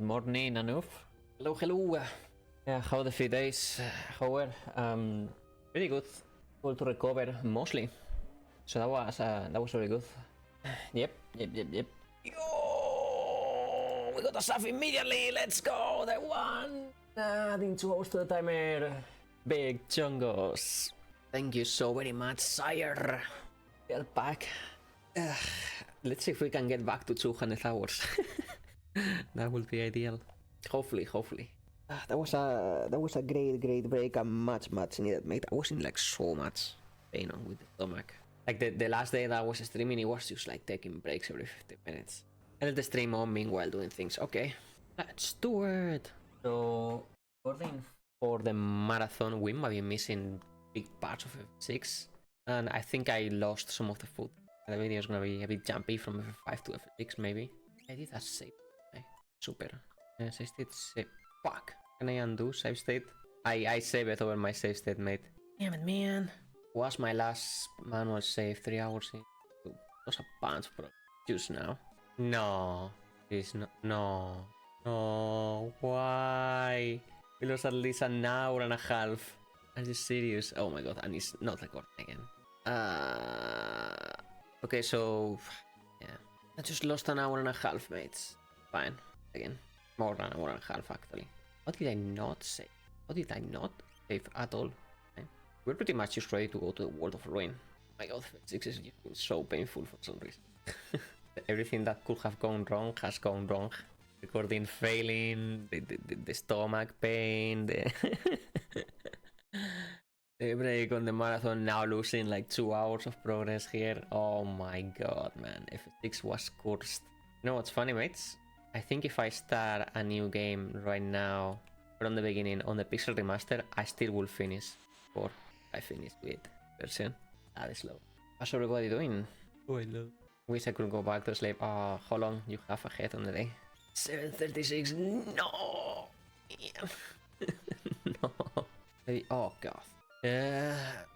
morning, Anuf. Hello, hello. Yeah, how the few days? How were? Pretty good. Able to recover mostly. So that was very good. Yep. Yo, we got a save immediately. Let's go. The one. Adding 2 hours to the timer. Big chungos. Thank you so very much, sire. Get back. Let's see if we can get back to 200 hours. That would be ideal. Hopefully. That was a great break and much needed, mate. I was in like so much pain on with the stomach. Like the last day that I was streaming, it was just like taking breaks every 15 minutes. I let the stream on meanwhile doing things. Okay, let's do it. So, according for the marathon, we might be missing big parts of F6, and I think I lost some of the foot. The video is gonna be a bit jumpy from F5 to F6 maybe. I did a save. Okay. Super. Save state save. Fuck. Can I undo save state? I save it over my save state, mate. Damn it, man. Was my last manual save 3 hours in? It was a bunch, bro. Just now. No. Please, no. No. Why? It was at least an hour and a half. Are you serious? Oh my god, and it's not recording again. Okay, so... yeah. I just lost an hour and a half, mates. Fine. Again. More than an hour and a half, actually. What did I not save? What did I not save at all? Okay. We're pretty much just ready to go to the World of Ruin. Oh my god, 6 is just so painful for some reason. Everything that could have gone wrong has gone wrong. Recording failing, the stomach pain, the break on the marathon, now losing like 2 hours of progress here. Oh my god, man. F6 was cursed. You know what's funny, mates? I think if I start a new game right now, from the beginning on the Pixel Remaster, I still will finish before I finish with version. That is low. How's everybody doing? Oh, I love. Wish I could go back to sleep. Oh, how long you have ahead on the day? 7:36. No. No. Oh god.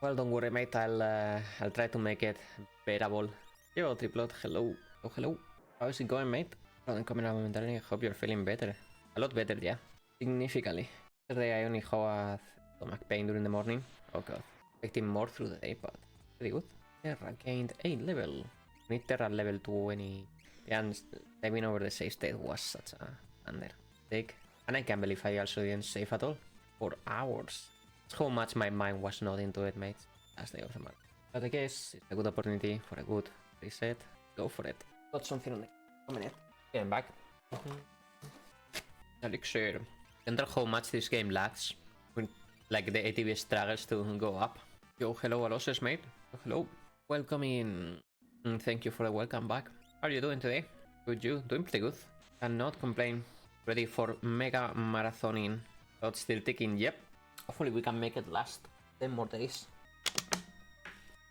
Well, don't worry, mate. I'll try to make it bearable. Yo, Triplot. Hello. Oh, hello. How is it going, mate? Coming out momentarily. I hope you're feeling better. A lot better, yeah. Significantly. Yesterday I only had stomach pain during the morning. Oh god. Expecting more through the day, but pretty good. Terra gained 8 level. Need Terra level 20. And saving over the save state was such a undertake. And I can't believe I also didn't save at all. For hours. That's how much my mind was not into it, mates. Last day of the month. But I guess it's a good opportunity for a good reset. Go for it. Got something on the minute. Getting back. Elixir. I wonder how much this game lags when like the ATV struggles to go up. Yo, hello, Aloses, mate. Hello. Welcome in. Thank you for the welcome back. How are you doing today? Good, you? Doing pretty good. Cannot complain. Ready for mega marathoning. Clock still ticking, yep. Hopefully we can make it last 10 more days.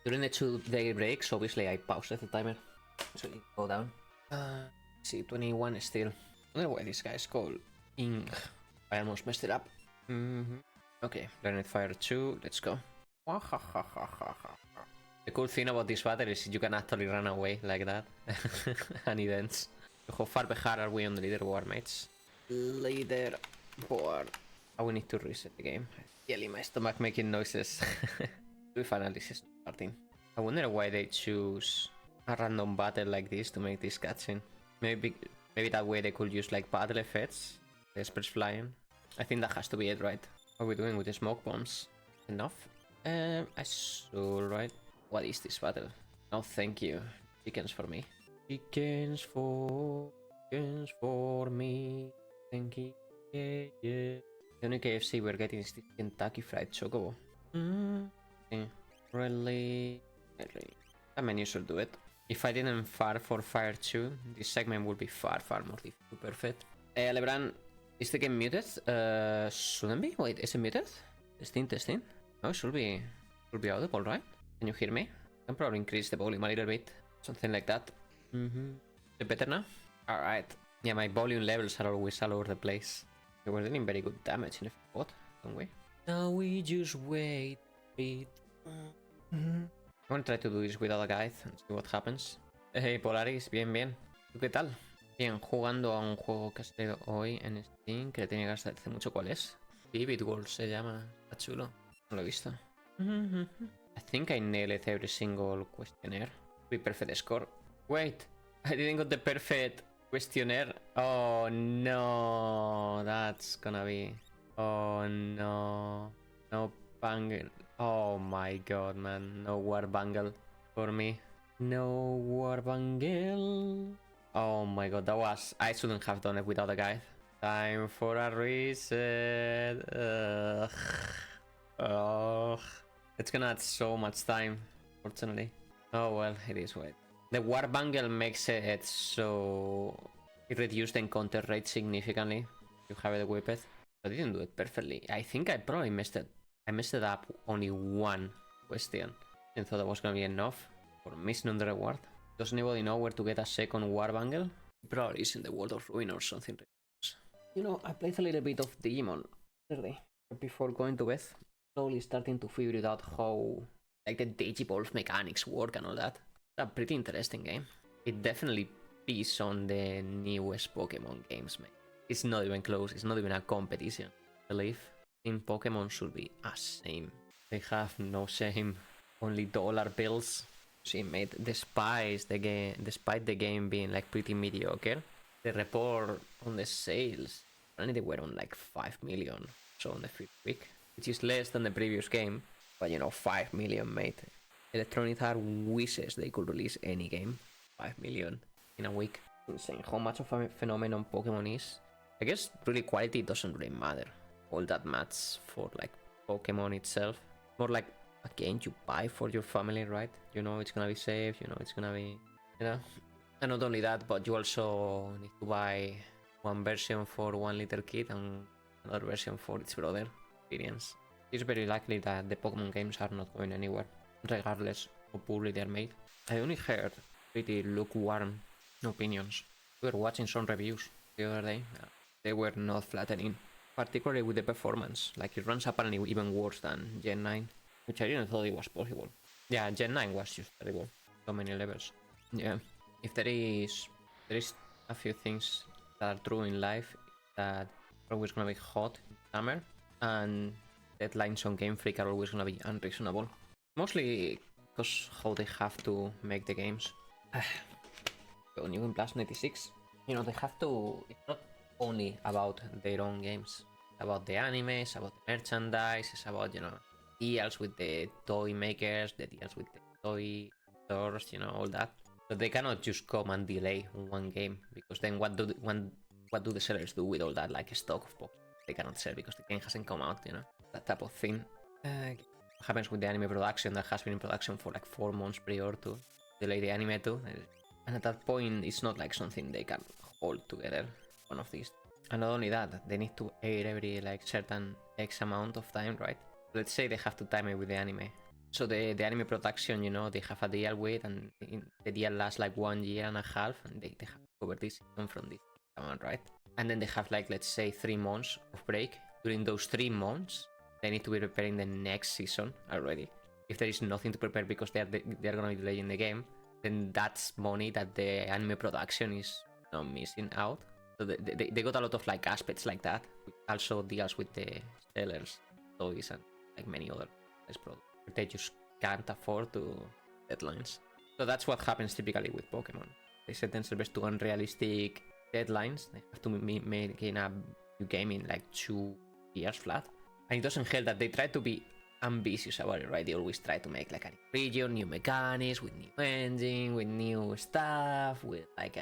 During the 2-day breaks, obviously I paused the timer. So it go down. See, 21 still. I don't know why this guy is called Ing. I almost messed it up. Okay, Planet Fire 2, let's go. The cool thing about this battle is you can actually run away like that. And events. How far behind are we on the leaderboard, mates? Leaderboard. Oh, we need to reset the game. Yelling my stomach making noises. We finally is starting. I wonder why they choose a random battle like this to make this cutscene. Maybe that way they could use like battle effects. The experts flying. I think that has to be it, right? What are we doing with the smoke bombs? Enough? I saw, right? What is this battle? No, thank you. Chickens for me. Chickens for me. Thank you. Yeah. The only KFC we're getting is the Kentucky Fried Chocobo. Really? That menu should do it. If I didn't far for Fire 2, this segment would be far more perfect. Lebran, is the game muted? Shouldn't be? Wait, is it muted? Testing. No, it should be audible, right? Can you hear me? I can probably increase the volume a little bit. Something like that. Is it better now? Alright. Yeah, my volume levels are always all over the place. We were doing very good damage in the bot, don't we? Now we just wait a bit. I'm gonna try to do this without a guide and see what happens. Hey Polaris, bien. ¿Tú qué tal? Bien, jugando a un juego que ha salido hoy en Steam, que le tiene ganas de hace mucho. ¿Cuál es? Vivid World se llama. Está chulo. No lo he visto. I think I nailed every single questionnaire. With perfect score. Wait, I didn't get the perfect questionnaire. Oh no, that's gonna be... Oh no. No bangle. Oh my god, man. No war bangle for me. No war bangle. Oh my god, that was... I shouldn't have done it without a guide. Time for a reset. Ugh. Ugh. It's gonna add so much time, fortunately. Oh well, it is what. The war bangle makes it so... It reduced the encounter rate significantly. You have it whipped. I didn't do it perfectly. I think I probably messed it. I messed it up only one question. And thought that was gonna be enough for missing the reward. Does anybody know where to get a second war bangle? Probably is in the World of Ruin or something. You know, I played a little bit of Digimon yesterday before going to bed. Slowly starting to figure it out how like the Digivolve mechanics work and all that. It's a pretty interesting game. It definitely beats on the newest Pokemon games, man. It's not even close. It's not even a competition. I believe in Pokemon should be a shame. They have no shame. Only dollar bills. See, mate, despite the game being like pretty mediocre, the report on the sales, only they were on like 5 million, so on the first week, which is less than the previous game, but you know, 5 million, mate. Electronic Arts wishes they could release any game. 5 million in a week. Insane how much of a phenomenon Pokemon is. I guess really quality doesn't really matter all that much for like Pokemon itself. More like a game you buy for your family, right? You know it's gonna be safe, you know it's gonna be, you know. And not only that, but you also need to buy one version for one little kid and another version for its brother. Experience. It's very likely that the Pokemon games are not going anywhere, regardless how poorly they're made. I only heard pretty lukewarm opinions. We were watching some reviews the other day. They were not flattering, particularly with the performance. Like it runs apparently even worse than Gen 9, which I didn't thought it was possible. Yeah, Gen 9 was just terrible. So many levels. Yeah. If there is a few things that are true in life that are always gonna be hot in summer, and deadlines on Game Freak are always gonna be unreasonable. Mostly because how they have to make the games. So New Game Plus 96, you know, they have to... It's not only about their own games. It's about the animes, about the merchandise, it's about, you know, deals with the toy makers, the deals with the toy stores, you know, all that. But they cannot just come and delay one game, because then what do the sellers do with all that, like stock of Pokemon? They cannot sell because the game hasn't come out, you know, that type of thing. What happens with the anime production that has been in production for like 4 months prior to delay the anime too? And at that point, it's not like something they can hold together, one of these. And not only that, they need to air every like certain X amount of time, right? Let's say they have to time it with the anime. So the anime production, you know, they have a deal with, and the deal lasts like 1.5 years, and they have to cover this from this amount, right? And then they have like, let's say 3 months of break. During those 3 months, they need to be preparing the next season already. If there is nothing to prepare because they're gonna be delaying the game, then that's money that the anime production is, you know, missing out. So they got a lot of like aspects like that, which also deals with the sellers, toys, and like many other products. They just can't afford to deadlines. So that's what happens typically with Pokemon. They set themselves to unrealistic deadlines. They have to make a new game in like 2 years flat. And it doesn't help that they try to be ambitious about it, right? They always try to make like a new region, new mechanics, with new engine, with new stuff, with like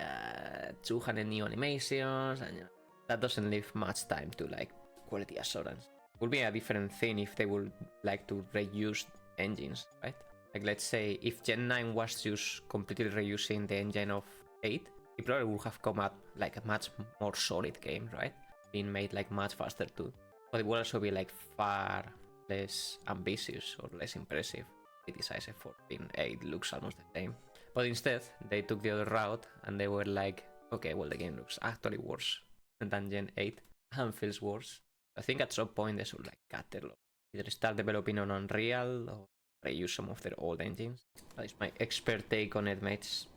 200 new animations, and you know, that doesn't leave much time to like quality assurance. It would be a different thing if they would like to reuse engines, right? Like let's say if Gen 9 was just completely reusing the engine of 8, it probably would have come out like a much more solid game, right? Being made like much faster too. But it would also be like far less ambitious or less impressive. Decisive for being 8 looks almost the same. But instead, they took the other route and they were like, okay, well, the game looks actually worse than Gen 8 and feels worse. I think at some point they should like cut their load. Either start developing on Unreal or reuse some of their old engines. That is my expert take on it, mates.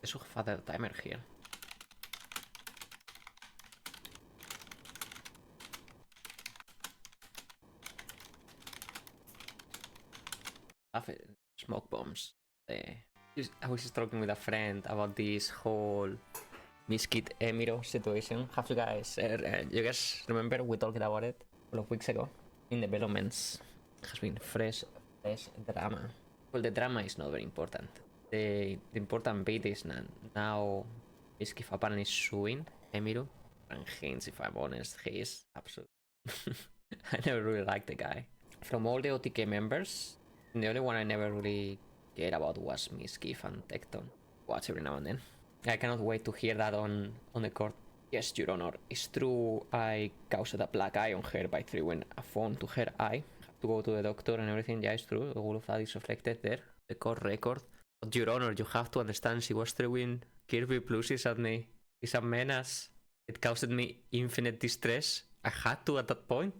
I should have a timer here. Smoke bombs. I was talking with a friend about this whole Miskit Emiro situation. Have you guys remember we talked about it a couple of weeks ago? In developments, it has been fresh drama. Well, the drama is not very important. The important bit is now Miskif apparently is suing Emiro, and hence, if I'm honest, he is absolute. I never really liked the guy. From all the OTK members, the only one I never really cared about was Miskif and Tecton. Watch every now and then. I cannot wait to hear that on the court. Yes, Your Honor, it's true I caused a black eye on her by throwing a phone to her eye. Had to go to the doctor and everything. Yeah, it's true. All of that is reflected there. The court record. But Your Honor, you have to understand she was throwing Kirby pluses at me. It's a menace. It caused me infinite distress. I had to at that point.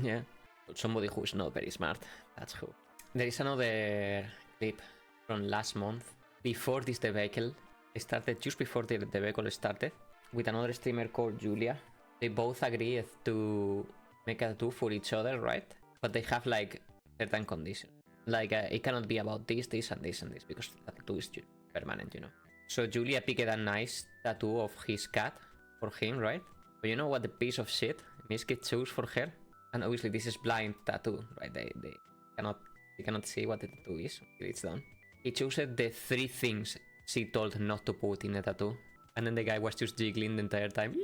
Yeah. But somebody who is not very smart. That's who. There is another clip from last month. Before this debacle started, just before the debacle started, with another streamer called Julia. They both agreed to make a tattoo for each other, right? But they have like certain conditions. Like it cannot be about this, this, and this, and this, because the tattoo is permanent, you know. So Julia picked a nice tattoo of his cat for him, right? But you know what the piece of shit Miskit chose for her? And obviously this is blind tattoo, right? They cannot see what the tattoo is until it's done. He chose the 3 things she told not to put in a tattoo. And then the guy was just jiggling the entire time.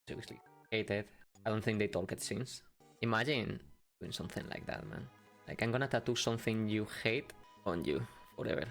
Seriously, hated. I don't think they talked since. Imagine doing something like that, man. Like, I'm gonna tattoo something you hate on you forever.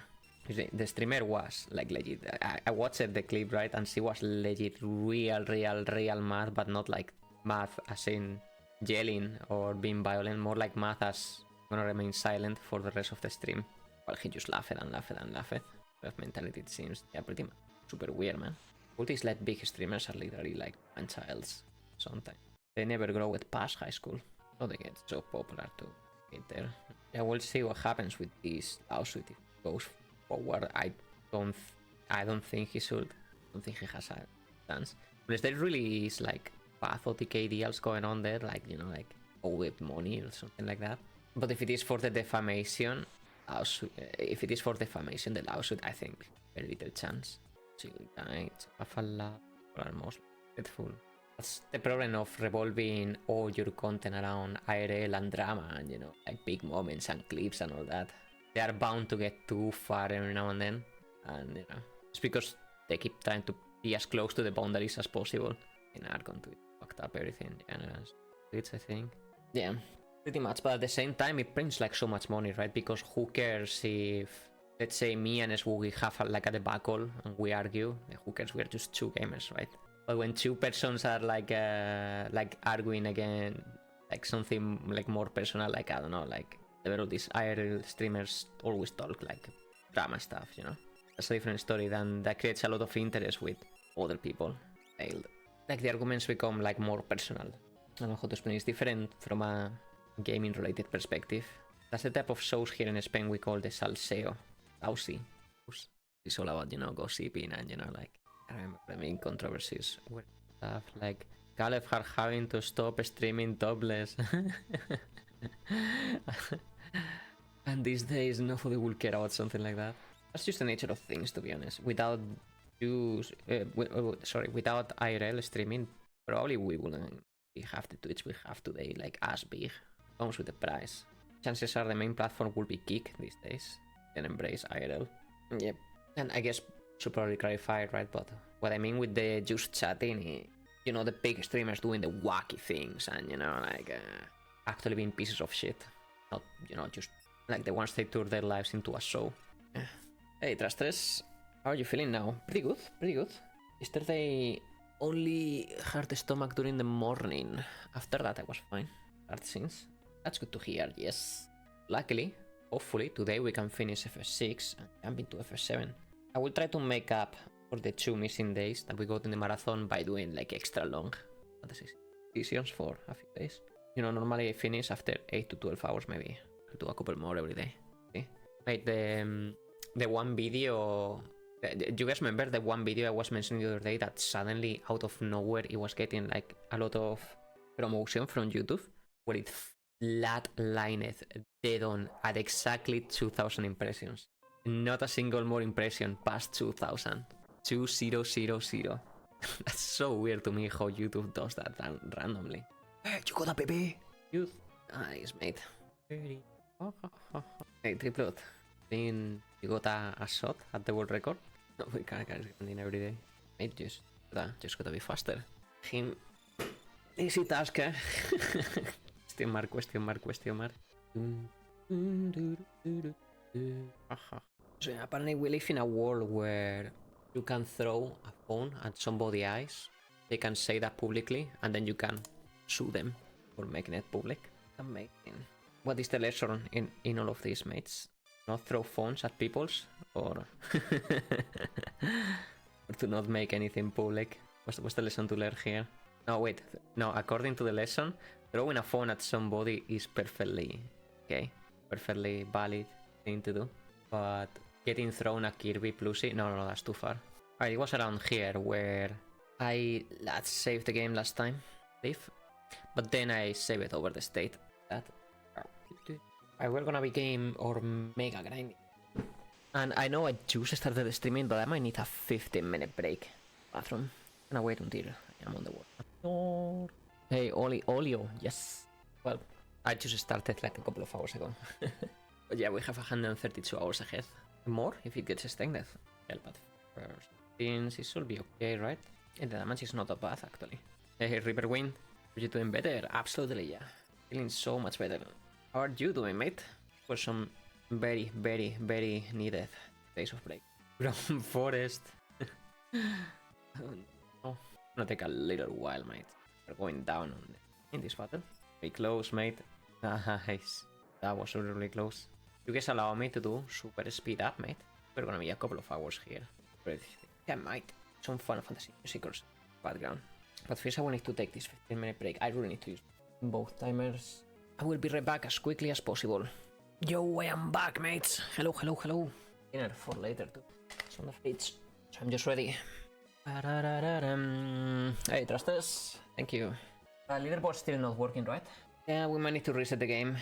The streamer was like legit. I watched the clip, right? And she was legit real mad, but not like mad as in yelling or being violent. More like mad as gonna remain silent for the rest of the stream. Well, he just laughed and laughed and laughed. That mentality, it seems, yeah, pretty much. Super weird, man. All these like big streamers are literally like man-childs sometimes. They never grow it past high school. So they get so popular to get there. Yeah, we'll see what happens with this lawsuit if it goes forward. I don't think he should. I don't think he has a chance. Unless there really is like path OTK deals going on there, like, you know, like with money or something like that. But if it is for the defamation, if it is for defamation, the lawsuit, I think very little chance. It's are most faithful. That's the problem of revolving all your content around IRL and drama and, you know, like big moments and clips and all that. They are bound to get too far every now and then. And, you know, it's because they keep trying to be as close to the boundaries as possible. And are going to fuck up everything. And it's, I think. Yeah, pretty much. But at the same time, it brings like so much money, right? Because who cares if, let's say, me and Swoogie have like a debacle and we argue? Who cares? We're just 2 gamers, right? But when 2 persons are like arguing again, like something like more personal, like, I don't know, like these IRL streamers always talk like drama stuff, you know? That's a different story. Then that creates a lot of interest with other people. Like the arguments become like more personal. I don't know how to explain. It's different from a gaming related perspective. That's the type of shows here in Spain we call the salseo. Saucy. It's all about, you know, gossiping and, you know, like, I remember the main controversies were stuff like Caleb having to stop streaming topless. And these days nobody will care about something like that. That's just the nature of things, to be honest. Without without IRL streaming, probably we wouldn't have the Twitch we have today, like as big. Comes with the price. Chances are the main platform will be Kick these days and embrace IRL. Yep. And I guess should probably clarify it, right? But what I mean with the just chatting, you know, the big streamers doing the wacky things and, you know, like actually being pieces of shit. Not, you know, just like the ones they tour their lives into a show. Hey, Trastres, how are you feeling now? Pretty good, pretty good. Yesterday only hurt the stomach during the morning. After that I was fine. Hard since. That's good to hear, yes. Luckily, hopefully, today we can finish FS6 and jump into FS7. I will try to make up for the 2 missing days that we got in the marathon by doing like extra long sessions for a few days. You know, normally I finish after 8 to 12 hours maybe. I do a couple more every day. See? Like the one video You guys remember the one video I was mentioning the other day that suddenly, out of nowhere, it was getting like a lot of promotion from YouTube, where it flatlined dead on at exactly 2,000 impressions. Not a single more impression past 2,000. 2000. That's so weird to me how YouTube does that randomly. Hey, you got a baby? You nice, mate. Hey, Triplet. You got a shot at the world record? No, we can't get in every day. Mate, just gotta be faster. Him. Easy task, eh? Question mark. So yeah, apparently we live in a world where you can throw a phone at somebody's eyes, they can say that publicly, and then you can sue them for making it public. Amazing. What is the lesson in all of these, mates? Not throw phones at people's, or or to not make anything public. What's the lesson to learn here? No, wait. No, according to the lesson, throwing a phone at somebody is perfectly valid thing to do. But getting thrown a Kirby plushie, no, that's too far. Alright, it was around here where I saved the game last time, but then I saved it over the state. We're gonna be game or mega grinding. And I know I just started streaming, but I might need a 15-minute break. Bathroom. I'm gonna wait until I'm on the wall. Hey, Olio, yes. Well, I just started like a couple of hours ago. But yeah, we have 132 hours ahead. More if it gets extended. Well, but first things, it should be okay, right? And the damage is not that bad, actually. Hey, Riverwind, are you doing better? Absolutely, yeah. Feeling so much better. How are you doing, mate? For some very needed days of break. From Forest. Oh, gonna take a little while, mate. We're going down in this battle. Very close, mate. Nice. That was really close. You guys allow me to do super speed up, mate? We're gonna be a couple of hours here. Yeah, mate. Some Final Fantasy musicals background. But first I will need to take this 15-minute break. I really need to use both timers. I will be right back as quickly as possible. Yo, I am back, mates. Hello. Dinner for later too. It's on the fridge. So I'm just ready. Hey, Trustes. Thank you. Leaderboard's still not working, right? Yeah, we might need to reset the game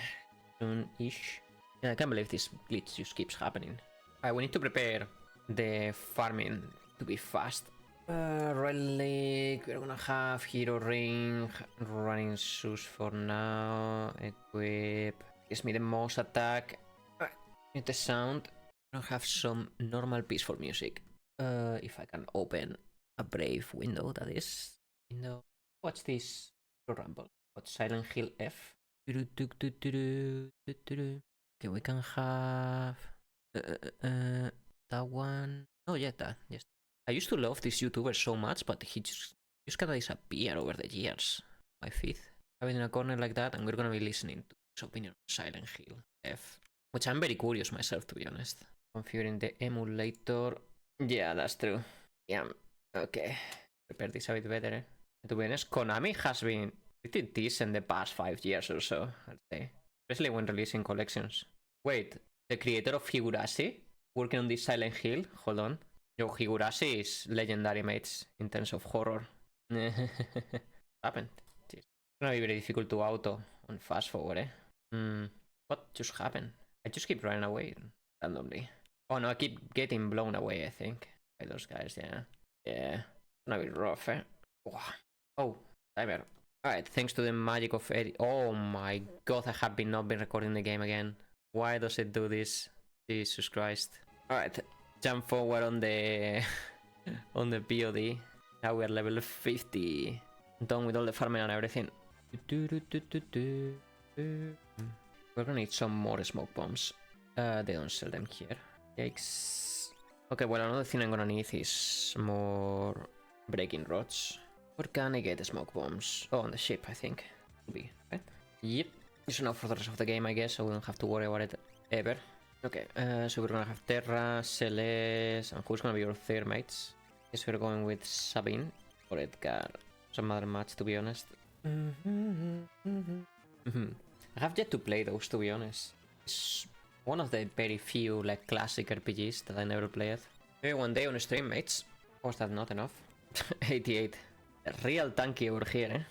soon-ish. Yeah, I can't believe this glitch just keeps happening. We need to prepare the farming to be fast. Relic, we're gonna have Hero Ring, running shoes for now, equip, gives me the most attack, need the sound, I have some normal peaceful music. If I can open a brave window, that is. Window. What's this? Rumble. What's Silent Hill F? Okay, we can have that one. Oh yeah, that. Yes. I used to love this YouTuber so much, but he just kind of disappeared over the years. My feed. I've been in a corner like that, and we're gonna be listening to his opinion on Silent Hill F, which I'm very curious myself, to be honest. Configuring the emulator. Yeah, that's true. Yeah. Okay. Prepare this a bit better. To be honest, Konami has been pretty decent the past 5 years or so, I'd say. Especially when releasing collections. Wait, the creator of Higurashi working on this Silent Hill? Hold on. Yo, Higurashi is legendary, mates, in terms of horror. Happened. It's gonna be very difficult to auto on fast forward, eh? What just happened? I just keep running away randomly. Oh no, I keep getting blown away, I think. By those guys, yeah. Yeah. It's gonna be rough, eh? Oh, timer. Alright, thanks to the magic of Eddie. Oh my god, I have not been recording the game again. Why does it do this? Jesus Christ. Alright, jump forward on the on the POD. Now we are level 50. Done with all the farming and everything. We're gonna need some more smoke bombs. They don't sell them here. Yikes. Okay, well, another thing I'm gonna need is more breaking rods. Where can I get the smoke bombs? Oh, on the ship, I think. Be right. Yep. It's enough for the rest of the game, I guess. I won't have to worry about it ever. Okay, so we're gonna have Terra, Celeste, and who's gonna be your third mates? Guess we're going with Sabine or Edgar. Some other match, to be honest. I have yet to play those, to be honest. It's one of the very few like classic RPGs that I never played. Maybe one day on stream, mates. Was that not enough? 88. Real tanky over here, eh?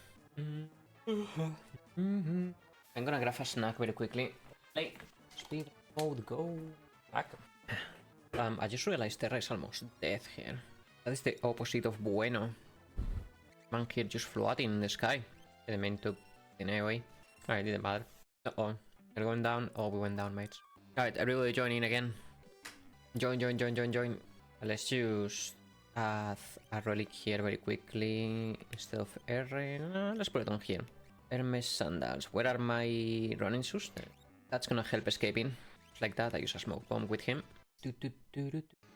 I'm gonna grab a snack very quickly. Play. Speed mode, go. Back. I just realized Terra is almost dead here. That is the opposite of bueno. Man here just floating in the sky. Didn't mean to in AoE. Alright, didn't matter. Uh-oh. We're going down. Oh, we went down, mates. Alright, everybody join in again. Join. Let's just add a relic here very quickly. Instead of Erin. Let's put it on here. Hermes sandals. Where are my running shoes? That's gonna help escaping. Just like that, I use a smoke bomb with him.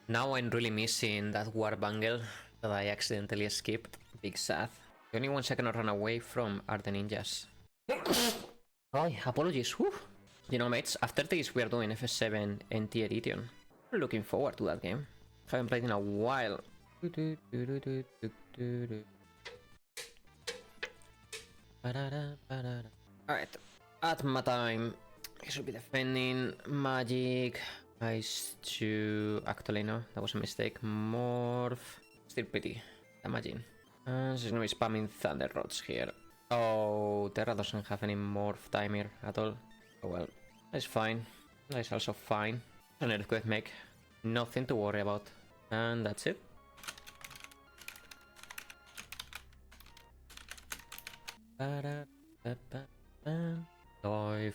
Now I'm really missing that warp angle that I accidentally skipped. Big sad. The only ones I cannot run away from are the ninjas. Oh, apologies. Whew. You know, mates, after this we are doing FS7 NT Edition. I'm looking forward to that game. Haven't played in a while. Alright, Atma time. He should be defending magic. Ice 2. Actually, no, that was a mistake. Morph. Still pretty damaging. She's gonna be spamming Thunder Rods here. Oh, Terra doesn't have any morph timer at all. Oh well, that's fine. That's also fine. An earthquake mech. Nothing to worry about. And that's it. Life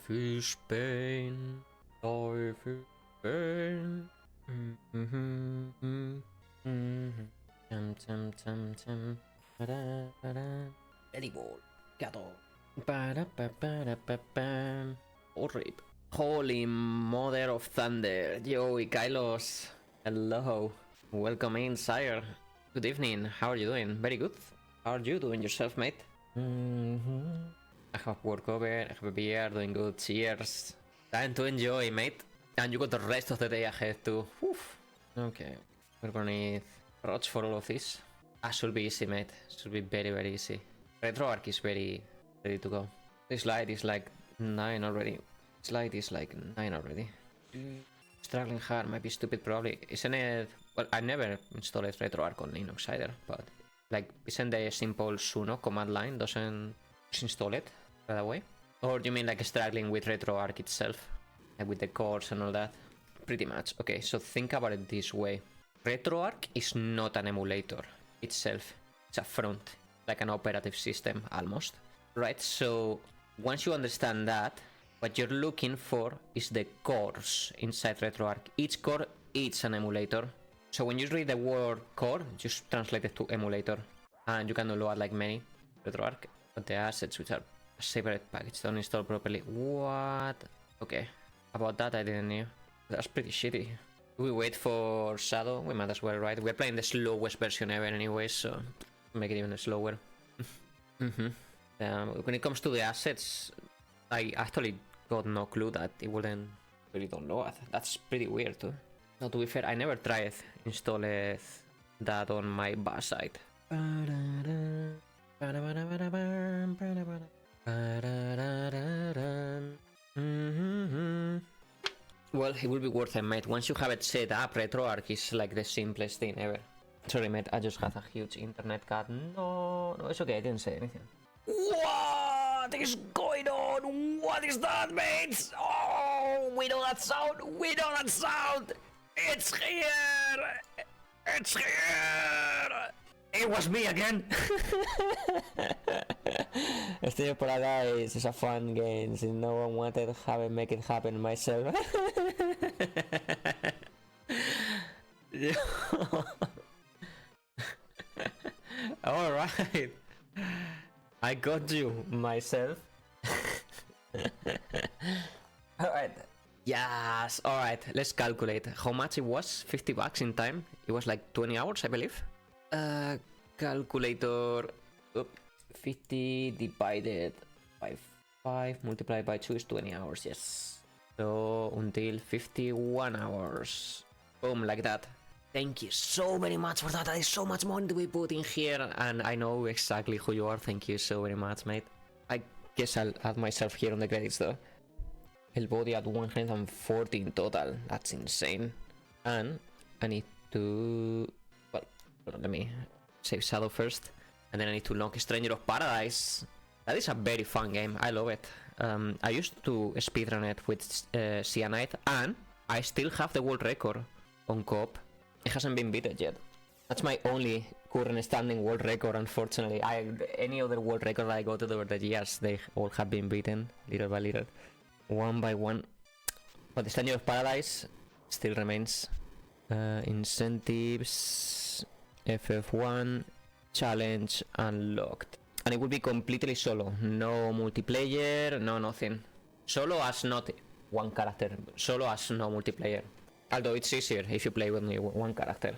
is pain. Life is pain. Belly ball. Cattle. Or rip. Holy mother of thunder. Yo, Kylos. Hello. Welcome in, sire. Good evening. How are you doing? Very good. How are you doing yourself, mate? I have work over, I have a beer, doing good. Cheers. Time to enjoy, mate. And you got the rest of the day ahead too. Oof. Okay. We're gonna need rods for all of this. Should be easy, mate. Should be very, very easy. Retro arc is very ready to go. This light is like 9 already. This light is like 9 already. Struggling hard might be stupid probably. Isn't it... Well, I never installed retro arc on Linux either, but... Like, isn't the simple suno command line doesn't just install it right away? Or do you mean like struggling with RetroArch itself? Like with the cores and all that? Pretty much. Okay, so think about it this way. RetroArch is not an emulator itself. It's a front, like an operative system almost. Right, so once you understand that, what you're looking for is the cores inside RetroArch. Each core is an emulator. So when you read the word core, just translate it to emulator. And you can download like many RetroArch. But the assets, which are a separate package, don't install properly. What? Okay. About that I didn't know. That's pretty shitty. We wait for Shadow, we might as well, right? We're playing the slowest version ever anyway, so make it even slower. When it comes to the assets, I actually got no clue that it wouldn't really download. That's pretty weird too. No, to be fair, I never tried installing that on my bus site. Well, it will be worth it, mate. Once you have it set up, RetroArch is like the simplest thing ever. Sorry, mate, I just had a huge internet cut. No, it's okay, I didn't say anything. What is going on? What is that, mates? Oh, we know that sound. We know that sound. It's here. It's here. It was me again. Estoy por acá is a fun game. If no one wanted, have it make it happen myself. Alright. I got you myself. Alright. Yes, alright. Let's calculate how much it was. 50 bucks in time. It was like 20 hours, I believe. Calculator. 50 divided by 5 multiplied by 2 is 20 hours, yes. So until 51 hours. Boom, like that. Thank you so very much for that. That is so much money to be put in here, and I know exactly who you are. Thank you so very much, mate. I guess I'll add myself here on the credits though. El body at 140 in total. That's insane. And I need to... Well, let me save Shadow first. And then I need to lock Stranger of Paradise. That is a very fun game. I love it. I used to speedrun it with Cyanide, and I still have the world record on co-op. It hasn't been beaten yet. That's my only current standing world record, unfortunately. Any other world record I got over the years, they all have been beaten, little by little, one by one. But the Stranger of Paradise still remains. Incentives, FF1, challenge unlocked. And it will be completely solo, no multiplayer, no nothing. Solo as not one character, solo as no multiplayer. Although it's easier if you play with me one character,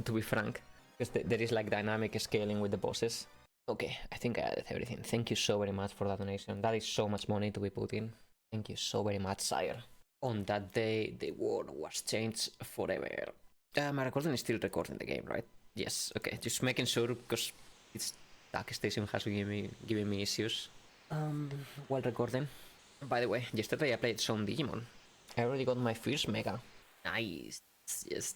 to be frank. Because there is like dynamic scaling with the bosses. Okay, I think I added everything. Thank you so very much for that donation. That is so much money to be put in. Thank you so very much, sire. On that day, the world was changed forever. My recording is still recording the game, right? Yes, okay. Just making sure, because it's DuckStation has been giving me issues while recording. By the way, yesterday I played some Digimon. I already got my first Mega. Nice. Yes.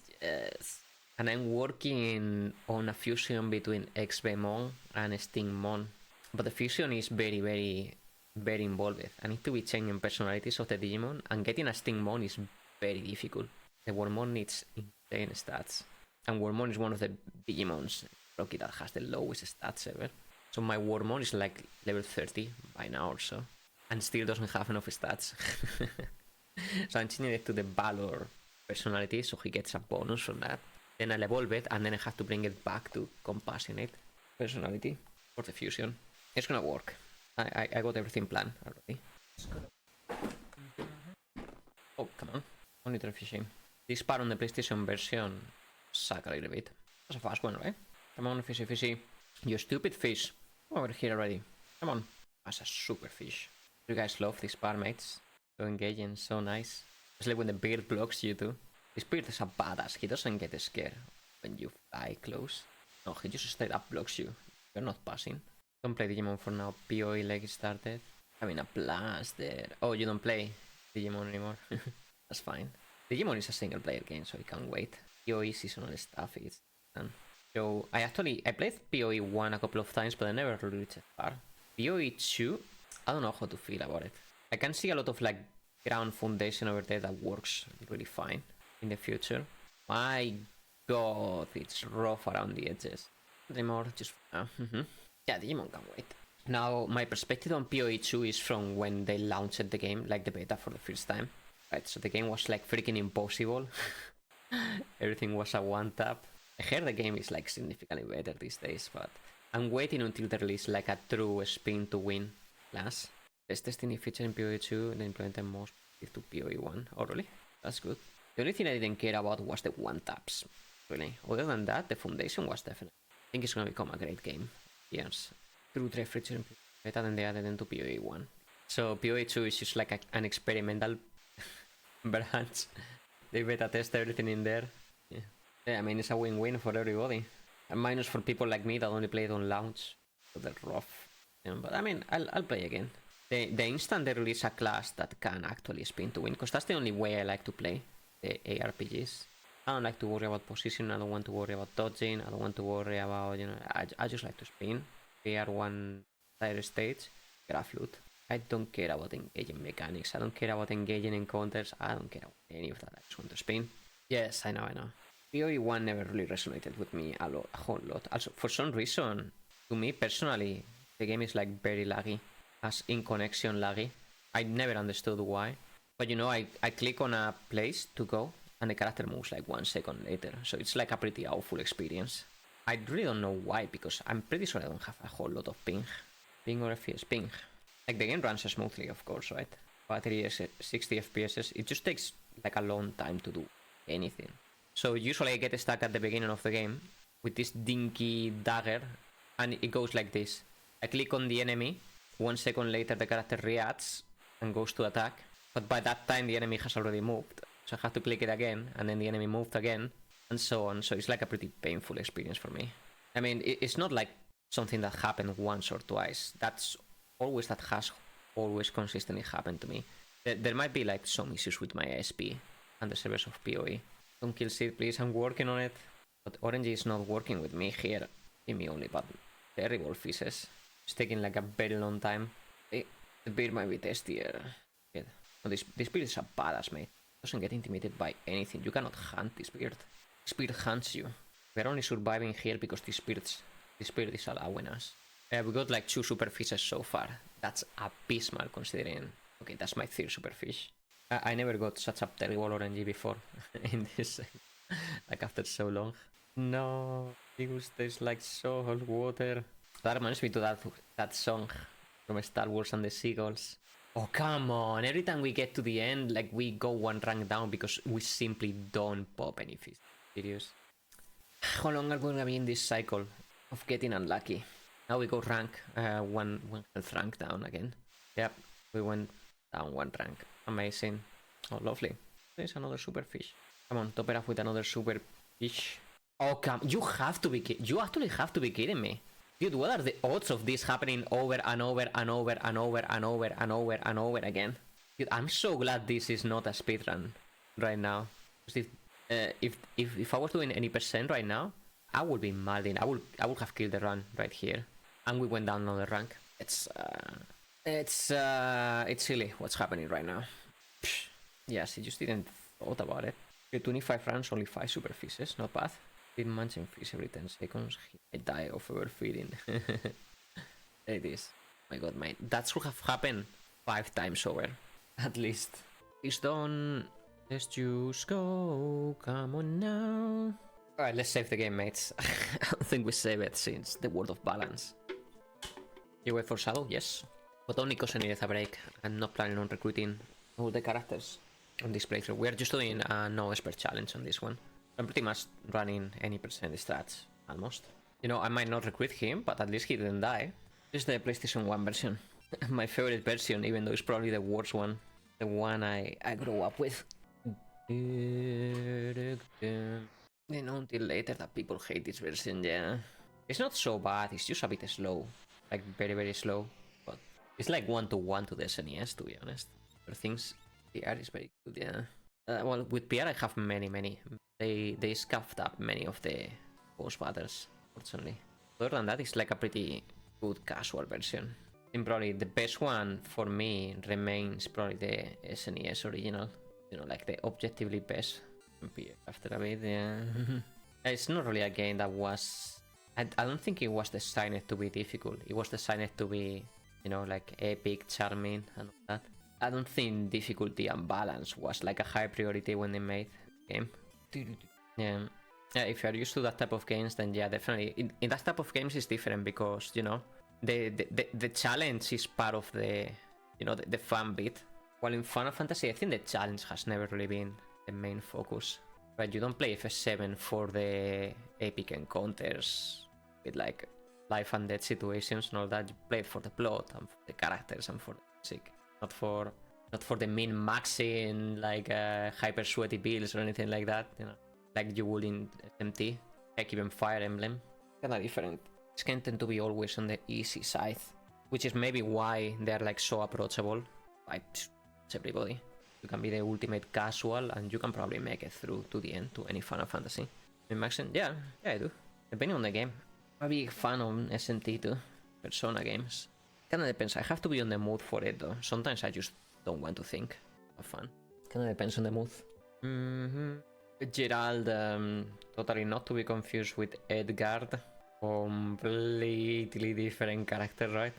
And I'm working on a fusion between XBMon and Stingmon. But the fusion is very, very, very involved. I need to be changing personalities of the Digimon, and getting a Stingmon is very difficult. The Wormmon needs insane stats. And Wormmon is one of the Digimons Rocky that has the lowest stats ever. So my Wormmon is like level 30 by now or so. And still doesn't have enough stats. So I'm changing it to the Valor personality, so he gets a bonus from that. Then I'll evolve it, and then I have to bring it back to Compassionate personality for the fusion. It's gonna work. I got everything planned already. Oh, come on. Only the fishing. This part on the PlayStation version suck a little bit. That's a fast one, right? Come on, fishy. You stupid fish. Over here already. Come on. That's a super fish. You guys love these part, mates. So engaging, so nice. Especially when the beard blocks you too. This beard is a badass. He doesn't get scared when you fly close. No, he just straight up blocks you. You're not passing. Don't play Digimon for now. PoE leg started. Having a blast there. Oh, you don't play Digimon anymore. That's fine. Digimon is a single player game, so I can't wait. PoE seasonal stuff is done. So I played PoE 1 a couple of times, but I never reached it far. PoE 2, I don't know how to feel about it. I can see a lot of like ground foundation over there that works really fine in the future. My god, it's rough around the edges. Anymore, just yeah, Digimon can wait. Now, my perspective on PoE 2 is from when they launched the game, like the beta for the first time. Right, so the game was like freaking impossible. Everything was a one-tap. I heard the game is like significantly better these days, but I'm waiting until they release like a true spin to win class. There's testing feature in PoE 2 and then implemented most to PoE 1. Oh really? That's good. The only thing I didn't care about was the one-taps, really. Other than that, the foundation was definitely. I think it's gonna become a great game. Yes. True trade feature in PoE beta, then they added into PoE 1. So PoE 2 is just like an experimental branch. They beta test everything in there. Yeah, I mean, it's a win-win for everybody. And minus for people like me that only played on launch. So they're rough. Yeah, but I mean, I'll play again. The instant they release a class that can actually spin to win, because that's the only way I like to play the ARPGs. I don't like to worry about position, I don't want to worry about dodging, I don't want to worry about, you know, I just like to spin. Clear one entire stage, grab loot. I don't care about engaging mechanics, I don't care about engaging encounters, I don't care about any of that, I just want to spin. Yes, I know. PoE 1 never really resonated with me a whole lot. Also, for some reason, to me personally, the game is like very laggy, as in connection laggy. I never understood why. But you know, I click on a place to go, and the character moves like 1 second later. So it's like a pretty awful experience. I really don't know why, because I'm pretty sure I don't have a whole lot of ping. Ping or FPS? Ping. Like the game runs smoothly, of course, right? Battery is 60 FPS. It just takes like a long time to do anything. So usually I get stuck at the beginning of the game with this dinky dagger, and it goes like this. I click on the enemy, 1 second later the character reacts and goes to attack, but by that time the enemy has already moved. So I have to click it again, and then the enemy moved again, and so on. So it's like a pretty painful experience for me. I mean, it's not like something that happened once or twice. That has always consistently happened to me. There might be like some issues with my ISP and the servers of PoE. Don't kill seed, please. I'm working on it. But orange is not working with me here. Give me only but terrible fishes. It's taking like a very long time. The beard might be testier. Yeah. No, this beard is a badass, mate. Doesn't get intimidated by anything. You cannot hunt this beard. This beard hunts you. We're only surviving here because this beard is allowing us. We got like 2 super fishes so far. That's abysmal considering. Okay, that's my 3rd super fish. I never got such a terrible RNG before in this, like after so long. No, because there's like salt water. That reminds me to that song from Star Wars and the Seagulls. Oh, come on. Every time we get to the end, like, we go 1 rank down because we simply don't pop any fish. Serious. How long are we gonna be in this cycle of getting unlucky? Now we go rank, one health rank down again. Yep, we went down 1 rank. Amazing. Oh, lovely. There's another super fish. Come on, top it up with another super fish. Oh, come. You actually have to be kidding me. Dude, what are the odds of this happening over and over and over and over and over and over and over again? Dude, I'm so glad this is not a speedrun right now. If I was doing any percent right now, I would be mad. I would have killed the run right here. And we went down another rank. It's silly what's happening right now. Yes, I just didn't thought about it. 25 runs, only 5 super fishes, not bad. Did munching fish every 10 seconds. I die of overfeeding. There it is. My god, mate. That should have happened 5 times over. At least. It's done. Let's just go. Come on now. Alright, let's save the game, mates. I don't think we save it since the World of Balance. You wait for Shadow? Yes. But only because I needed a break. I'm not planning on recruiting all the characters on this playthrough. We're just doing a no expert challenge on this one. I'm pretty much running any percent strats, almost. You know, I might not recruit him, but at least he didn't die. This is the PlayStation 1 version. My favorite version, even though it's probably the worst one. The one I grew up with. You know, until later that people hate this version, yeah. It's not so bad, it's just a bit slow. Like, very, very slow. But it's like 1-to-1 to the SNES, to be honest. For things, PR is very good, yeah. Well, with PR I have many. They scuffed up many of the boss battles, fortunately. Other than that, it's like a pretty good casual version. And probably the best one for me remains probably the SNES original. You know, like the objectively best PR after a bit, yeah. It's not really a game that was... I don't think it was designed to be difficult. It was designed to be, you know, like epic, charming, and all that. I don't think difficulty and balance was like a high priority when they made the game. Yeah, if you're used to that type of games, then yeah, definitely. In that type of games, it's different because, you know, the challenge is part of the, you know, the fun bit. While in Final Fantasy, I think the challenge has never really been the main focus. Right, you don't play FS7 for the epic encounters with like life and death situations and all that. You play it for the plot and for the characters and for the music. Not for the min-maxing, like hyper sweaty builds or anything like that, you know, like you would in SMT, like even Fire Emblem. Kinda different. This can tend to be always on the easy side, which is maybe why they're like so approachable by everybody. You can be the ultimate casual and you can probably make it through to the end to any Final Fantasy. Min-maxing? Yeah, I do. Depending on the game. I'm a big fan of SMT too, Persona games. Kinda depends. I have to be on the mood for it though. Sometimes I just don't want to think of fun. Kinda depends on the mood. Gerald, totally not to be confused with Edgard. Completely different character, right?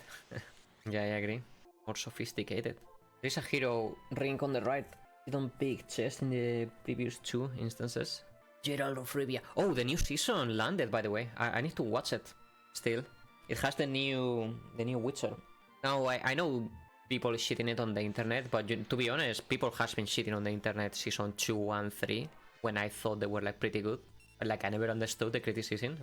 Yeah, I agree. More sophisticated. There's a hero ring on the right. You don't pick chest in the previous 2 instances. Gerald of Rivia. Oh, the new season landed, by the way. I need to watch it still. It has the new Witcher. Now, I know people shitting it on the internet, but to be honest, people has been shitting on the internet season 2 and 3 when I thought they were like pretty good. But like I never understood the criticism.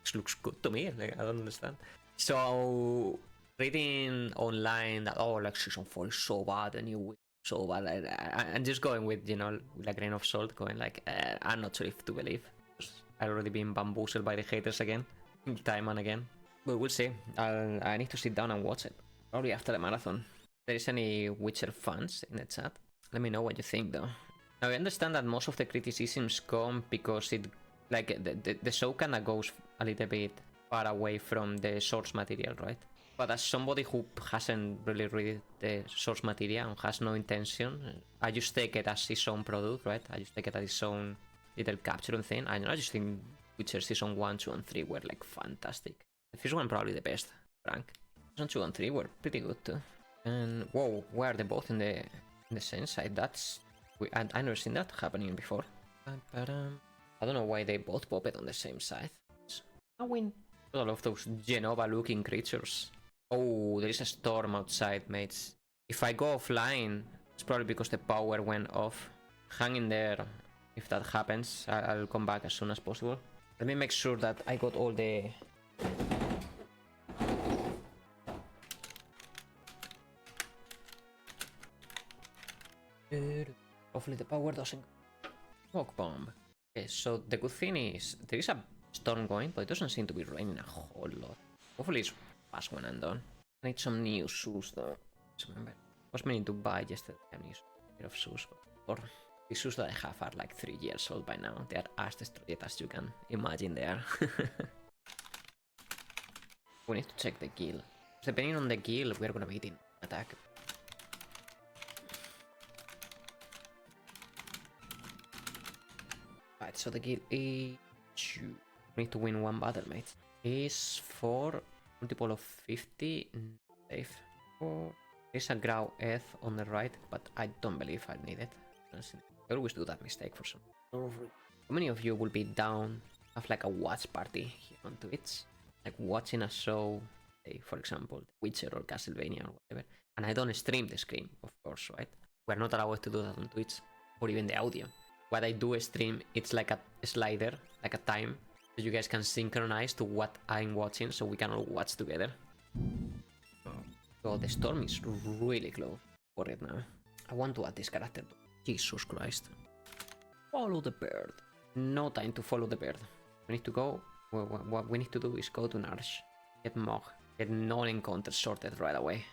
This looks good to me. Like I don't understand. So reading online that like season 4 is so bad, the new Witcher is so bad. I'm just going with, you know, with a grain of salt, going like I'm not sure if to believe. I've already been bamboozled by the haters again, time and again. But we'll see. I need to sit down and watch it. Probably after the marathon. If there is any Witcher fans in the chat, let me know what you think though. Now I understand that most of the criticisms come because it, like, the show kinda goes a little bit far away from the source material, right? But as somebody who hasn't really read the source material and has no intention, I just take it as his own product, right? I just take it as his own little capturing thing. I just think Witcher Season 1, 2, and 3 were like fantastic. The first one probably the best, Frank. Season 2 and 3 were pretty good too. And whoa, why are they both in the same side? That's... I've never seen that happening before. I don't know why they both pop it on the same side. I win. I love those Genova looking creatures. Oh, there is a storm outside, mates. If I go offline, it's probably because the power went off. Hang in there. If that happens, I'll come back as soon as possible. Let me make sure that I got all the... Hopefully the power doesn't... Smoke bomb. Okay, so the good thing is, there is a storm going, but it doesn't seem to be raining a whole lot. Hopefully it's fast when I'm done. I need some new shoes though. Just remember, I was meaning to buy yesterday a new pair of shoes, or the shoes that I have are like 3 years old by now. They are as destroyed as you can imagine they are. We need to check the kill. Depending on the kill, we're gonna be in attack. Right, so the kill is... We need to win one battle, mate. Is for multiple of 50. Safe. There's a Grau Eth on the right, but I don't believe I need it. I always do that mistake for some. How many of you will be down, have like a watch party here on Twitch? Like watching a show, say, for example, Witcher or Castlevania or whatever. And I don't stream the screen, of course, right? We're not allowed to do that on Twitch, or even the audio. What I do stream, it's like a slider, like a time, so you guys can synchronize to what I'm watching, so we can all watch together. So the storm is really close for it now. I want to add this character. Jesus Christ. Follow the bird. No time to follow the bird. We need to go. What we need to do is go to Narsh. Get Mog. Get non-encounter sorted right away.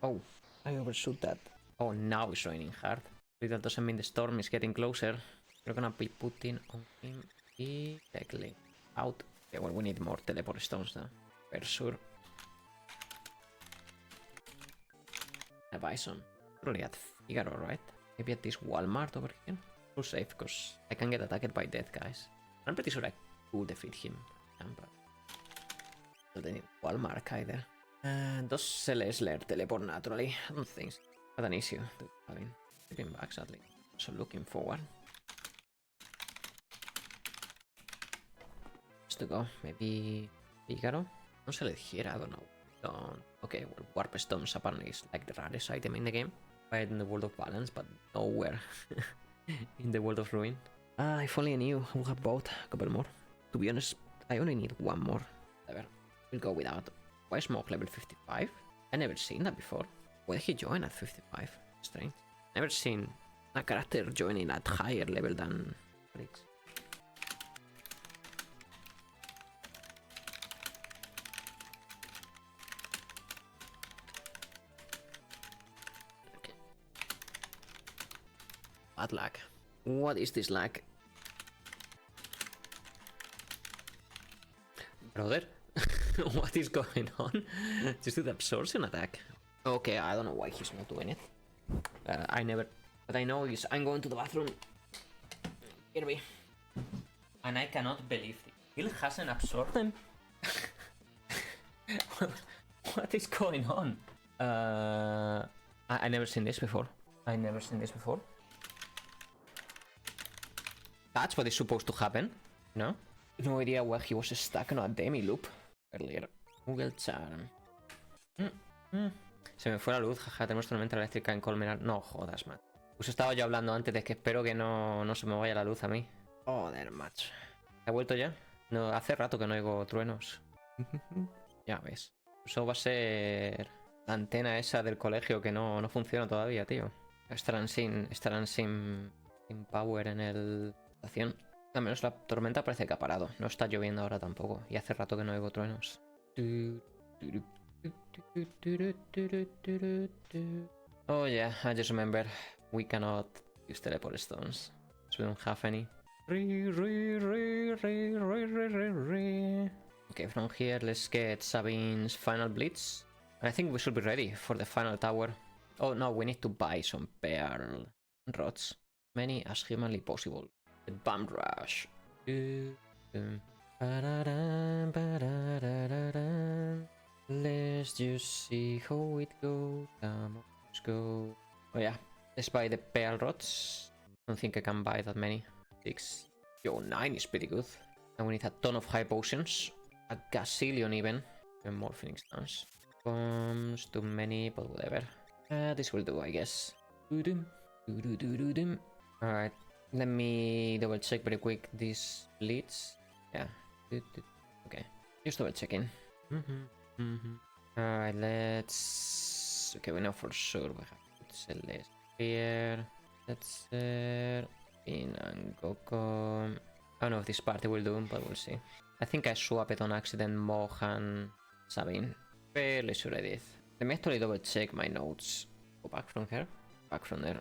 Oh, I overshoot that. Oh, now it's raining hard. That doesn't mean the storm is getting closer. We're gonna be putting on him directly out. Yeah, well, we need more teleport stones now. For sure. A bison. Probably at Figaro, right? Maybe at this Walmart over here. So safe, because I can get attacked by dead guys. I'm pretty sure I could defeat him. But I need Walmart either. Does Celeste teleport naturally? I don't think so. Not an issue to having sleeping back, sadly. So looking forward. Just to go. Maybe Figaro? Don't sell it here, I don't know. Don't. Okay, well, Warp Stones apparently is like the rarest item in the game. Right in the World of Balance, but nowhere in the World of Ruin. If only I knew I would have bought a couple more. To be honest, I only need one more. Whatever. We'll go without. Why Smoke level 55? I never seen that before. Why did he join at 55? Strange. Never seen a character joining at higher level than Briggs. Okay. Bad lag. What is this lag? Brother? What is going on? Just do the absorption attack. Okay, I don't know why he's not doing it. I never... What I know is I'm going to the bathroom. Kirby. And I cannot believe it. He hasn't absorbed them? What is going on? I never seen this before. I never seen this before. That's what is supposed to happen, no? No idea why he was stuck on a demi loop earlier. Google Charm. Se me fue la luz, jaja, tenemos tormenta eléctrica en Colmenar. No jodas, man. Pues estaba yo hablando antes de que espero que no se me vaya la luz a mí. Joder, macho. ¿Ha vuelto ya? No, hace rato que no oigo truenos. Ya ves. Eso va a ser la antena esa del colegio que no funciona todavía, tío. Estarán sin power en el... estación. Al menos la tormenta parece que ha parado. No está lloviendo ahora tampoco. Y hace rato que no oigo truenos. Oh yeah, I just remember we cannot use teleport stones, so we don't have any. Okay, from here let's get Sabine's final blitz. I think we should be ready for the final tower. Oh no, we need to buy some pearl rods. Many as humanly possible. The bomb rush. Let's just see how it goes. Let's go. Oh yeah, let's buy the pearl rods. Don't think I can buy that many. 6. Yo, 9 is pretty good. And we need a ton of high potions. A gazillion even. And more phoenix downs. Bombs, too many, but whatever. This will do, I guess. Alright, let me double check very quick these leads. Yeah. Okay, just double checking. Alright, let's... Okay, we know for sure we have to put Celeste here. That's it. In and Goko. I don't know if this party will do, but we'll see. I think I swapped it on accident Mohan Sabine. Fairly sure I did. Let me actually double check my notes. Go back from here. Back from there.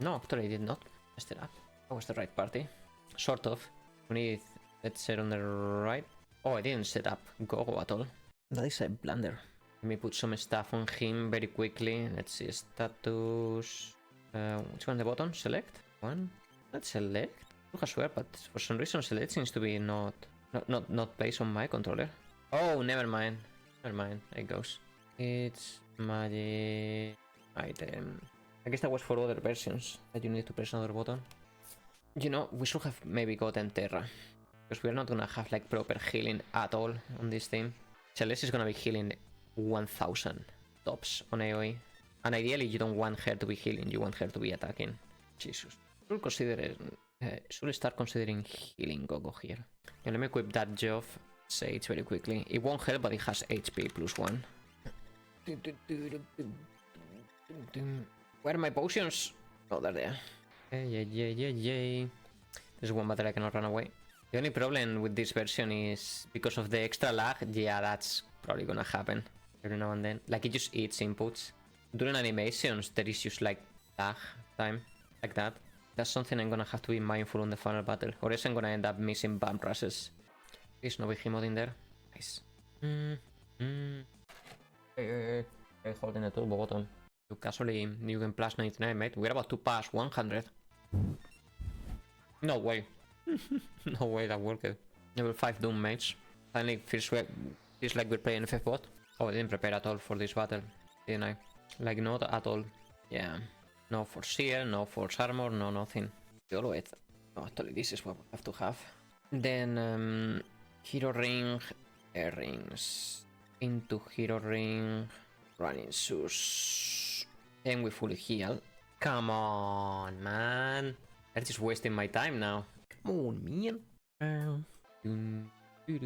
No, actually I did not. Messed it up. That was the right party. Sort of. We need, let's set on the right. Oh, I didn't set up Gogo at all. That is a blunder. Let me put some stuff on him very quickly. Let's see, status. Which one the bottom? Select? One? Let's select. I swear, but for some reason select seems to be not placed on my controller. Oh, never mind. Never mind. There it goes. It's magic item. I guess that was for other versions that you need to press another button. You know, we should have maybe gotten Terra. Because we're not gonna have like proper healing at all on this team. Celeste is gonna be healing 1000 tops on AoE. And ideally you don't want her to be healing, you want her to be attacking. Jesus. Should start considering healing Gogo here. And let me equip that Jove Sage very quickly. It won't help, but it has HP +1. Where are my potions? Oh, they're there. Yay. There's one battle I cannot run away. The only problem with this version is because of the extra lag. Yeah, that's probably gonna happen every now and then. Like, it just eats inputs. During animations, there is just like lag time, like that. That's something I'm gonna have to be mindful on the final battle, or else I'm gonna end up missing bump rushes. There's no behemoth in there. Nice. Hey, holding the turbo button. You casually, you can plus 99, mate. We're about to pass 100. No way. No way that worked. Level 5 Doom mates. Finally feels like we're playing FF bot. Oh, I didn't prepare at all for this battle, didn't I? Like, not at all. Yeah. No for Seer, no force armor, no nothing. Solo it. Oh, actually, this is what we have to have. Then, Hero Ring, Air Rings. Into Hero Ring, Running Shoes. Then we fully heal. Come on, man. I'm just wasting my time now. Come on, man. Too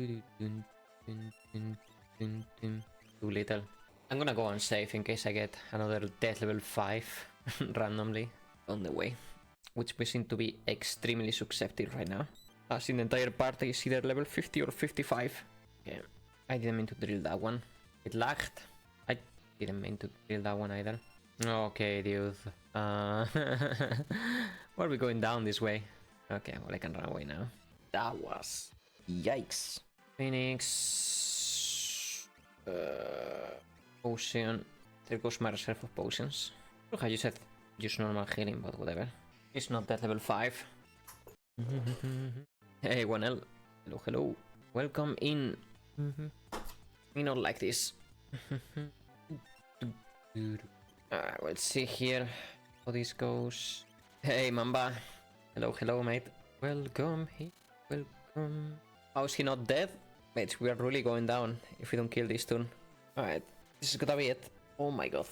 little. I'm gonna go on safe in case I get another death level 5 randomly on the way. Which we seem to be extremely susceptible right now. As in the entire party is either level 50 or 55. Okay, I didn't mean to drill that one. It lagged. I didn't mean to drill that one either. Okay, dude. Why are we going down this way? Okay, well, I can run away now. That was... Yikes. Phoenix... Potion... There goes my reserve of potions. Look how you said just normal healing, but whatever. It's not that level 5. Hey, 1L. Hello, hello. Welcome in. We not like this. Alright, let's see here how this goes. Hey, Mamba. Hello, hello, mate. Welcome, hey, welcome. How is he not dead? Mate, we are really going down if we don't kill this turn. Alright, this is gonna be it. Oh my god.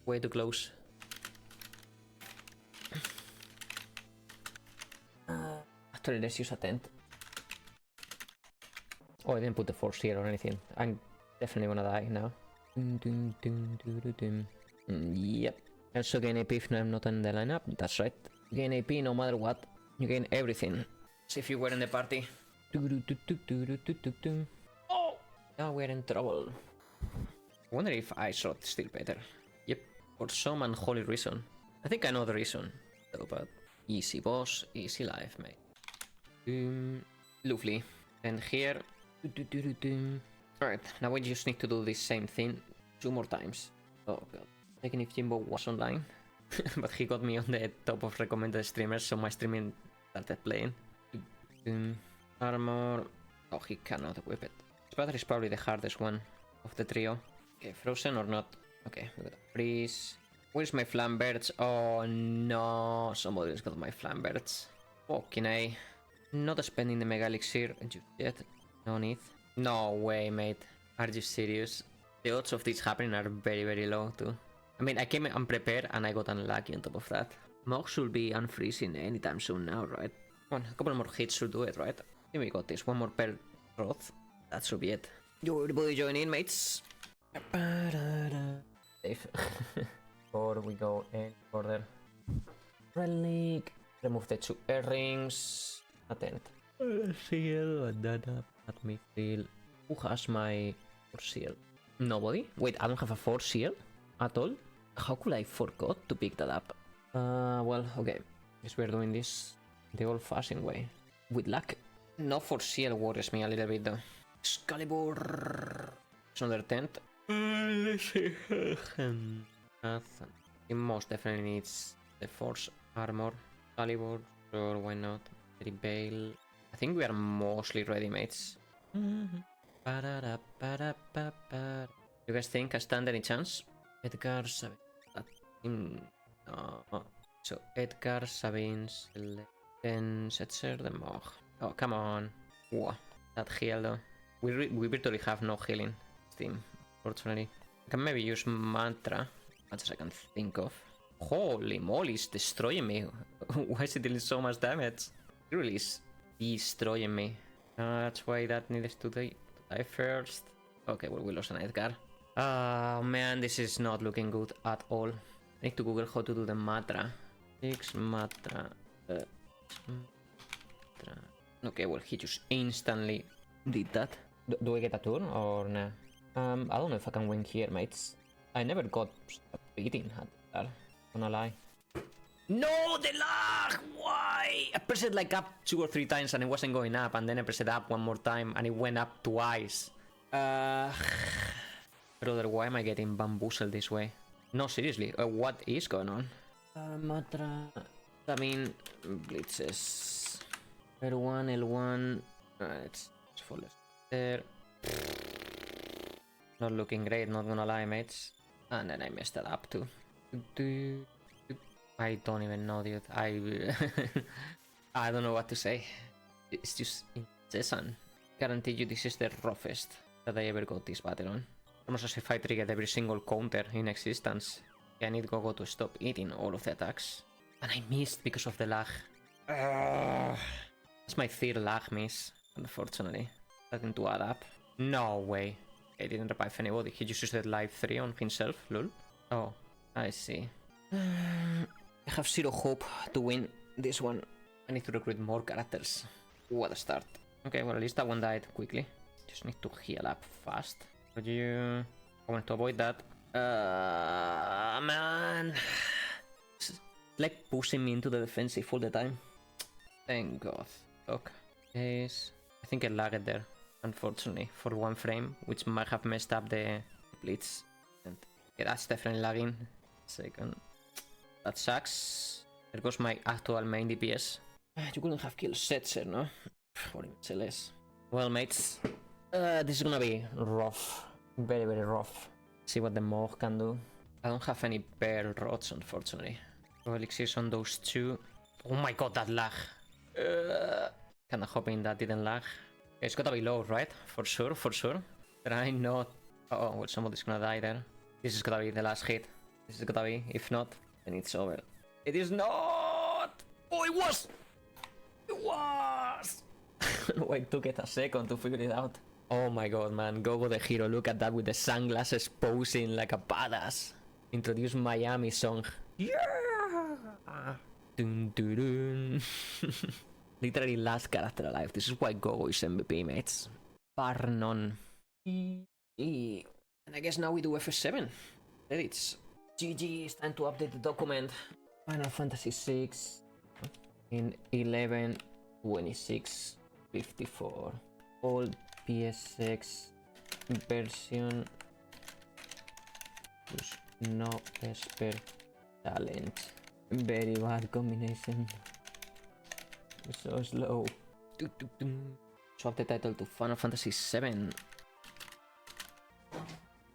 Way too close. Actually, let's use a tent. Oh, I didn't put the force here or anything. I'm definitely gonna die now. Yep. Also gain AP if I'm not in the lineup. That's right. You gain AP no matter what. You gain everything. As if you were in the party. Oh! Now we're in trouble. I wonder if I shot still better. Yep, for some unholy reason. I think I know the reason, though, but easy boss, easy life, mate. Lovely. And here... Alright, now we just need to do this same thing 2 more times. Oh god. Checking if Jimbo was online. But he got me on the top of recommended streamers, so my streaming started playing. Armor... Oh, he cannot equip it. His battery is probably the hardest one of the trio. Okay, frozen or not? Okay, we got a freeze. Where's my flambirds? Oh no, somebody's got my flambirds. Fucking A. Not spending the mega elixir just yet. No need. No way, mate. Are you serious? The odds of this happening are very, very low too. I mean, I came unprepared and I got unlucky on top of that. Mog should be unfreezing anytime soon now, right? Come on, a couple more hits should do it, right? I think we got this. One more per Roth. That should be it. Everybody join in, mates. Safe. Or we go in order. Relic. Remove the 2 earrings. Attempt. Seal, banana, let me feel. Who has my 4 seal? Nobody? Wait, I don't have a 4 seal at all? How could I forgot to pick that up? Well, okay. Guess we're doing this the old-fashioned way. With luck. No 4 seal worries me a little bit though. Excalibur. It's another tent. Let's see. He most definitely needs the force armor. Excalibur, sure, why not? Veil. I think we are mostly ready, mates. You guys think I stand any chance? Edgar Sabin. So Edgar Sabin, then Setzer the Mog. Oh, come on. Whoa, that heal though. We virtually have no healing steam, fortunately. I can maybe use mantra, much as I can think of. Holy moly, it's destroying me. Why is it dealing so much damage? It really is destroying me. That's why that needed to die first. Okay, well, we lost an Edgar. Oh man, this is not looking good at all. I need to Google how to do the mantra. 6 mantra. Okay, well, he just instantly did that. Do I get a turn or nah? I don't know if I can win here, mates. I never got beating at that, gonna lie. No, the lag! Why? I pressed it like up 2 or 3 times and it wasn't going up, and then I pressed it up 1 more time and it went up twice. Brother, why am I getting bamboozled this way? No, seriously, what is going on? Matra... I mean, blitzes... L1, L1... it's full there. Not looking great, not gonna lie, mates. And then I messed that up too. I don't even know, dude. I don't know what to say. It's just incessant. Guarantee you this is the roughest that I ever got this battle on. Almost as if I triggered every single counter in existence. I need Gogo to stop eating all of the attacks. And I missed because of the lag. That's my 3rd lag miss, unfortunately. Starting to add up. No way. I didn't revive anybody. He just used the live 3 on himself, lol. Oh, I see. I have 0 hope to win this one. I need to recruit more characters. What a start. Okay, well, at least that one died quickly. Just need to heal up fast. Would you... I want to avoid that. Man. It's like pushing me into the defensive all the time. Thank God. Look. Yes. I think I lagged there, unfortunately, for 1 frame, which might have messed up the blitz. And yeah, that's definitely lagging. Second. That sucks. There goes my actual main DPS. You couldn't have killed Setzer, no? Or even less. Well, mates, this is gonna be rough. Very, very rough. See what the Mog can do. I don't have any Pearl Rods, unfortunately. So elixirs on those 2. Oh my god, that lag. Kinda hoping that didn't lag. It's gotta be low, right? For sure, for sure. Try not... Oh, well, somebody's gonna die there. This is gonna be the last hit. This is gonna be. If not, then it's over. It is not! Oh, it was! It was! No, it took it a second to figure it out. Oh my god, man. Gogo the hero. Look at that with the sunglasses posing like a badass. Introduce Miami song. Yeah! Dun, dun, dun. Literally last character alive. This is why Gogo is MVP, mates. Bar none. GG. And I guess now we do FS7. Edits. GG, it's time to update the document. Final Fantasy VI in 11.26.54. Old PSX version. No Esper talent. Very bad combination. So slow. Swap the title to Final Fantasy VII.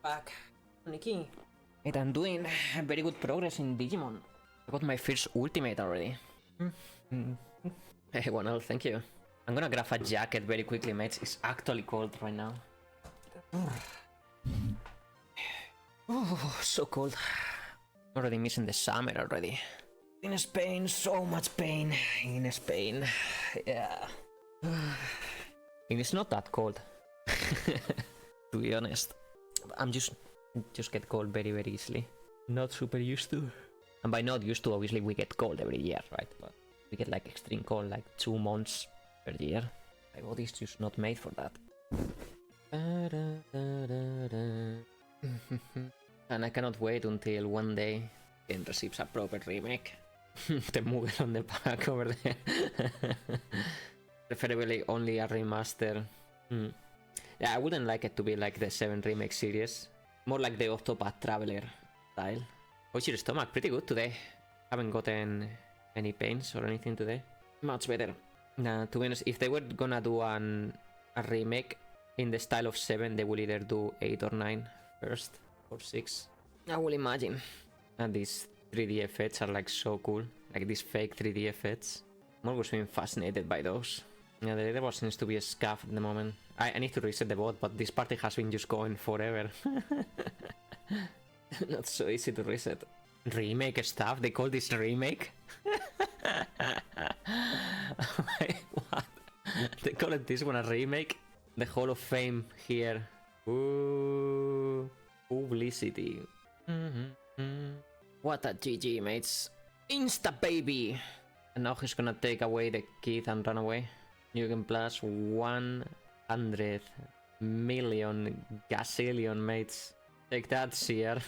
Back. Nikki. And I'm doing very good progress in Digimon. I got my first ultimate already. Hey, Wanel, thank you. I'm gonna grab a jacket very quickly, mates. It's actually cold right now. Oh, so cold. Already missing the summer already. In Spain, so much pain. In Spain, yeah. And it's not that cold, to be honest. I'm just get cold very easily. Not super used to. And by not used to, obviously we get cold every year, right? But we get like extreme cold like 2 months per year. My body's just not made for that. And I cannot wait until one day it receives a proper remake. The movie on the back over there. Preferably only a remaster. Yeah, I wouldn't like it to be like the 7 remake series. More like the Octopath Traveler style. How's your stomach? Pretty good today. Haven't gotten any pains or anything today. Much better. Nah, to be honest, if they were gonna do a remake in the style of 7, they will either do 8 or 9 first, or 6. I will imagine. And these 3D effects are like so cool. Like these fake 3D effects. I'm always been fascinated by those. Yeah, the leaderboard seems to be scuffed at the moment. I need to reset the bot, but this party has been just going forever. Not so easy to reset. Remake stuff? They call this remake? Wait, what? They call it this one a remake? The Hall of Fame here. Ooh, publicity. What a GG, mates. Insta baby! And now he's gonna take away the kid and run away. You can plus 100 million gazillion, mates. Take that, Seer.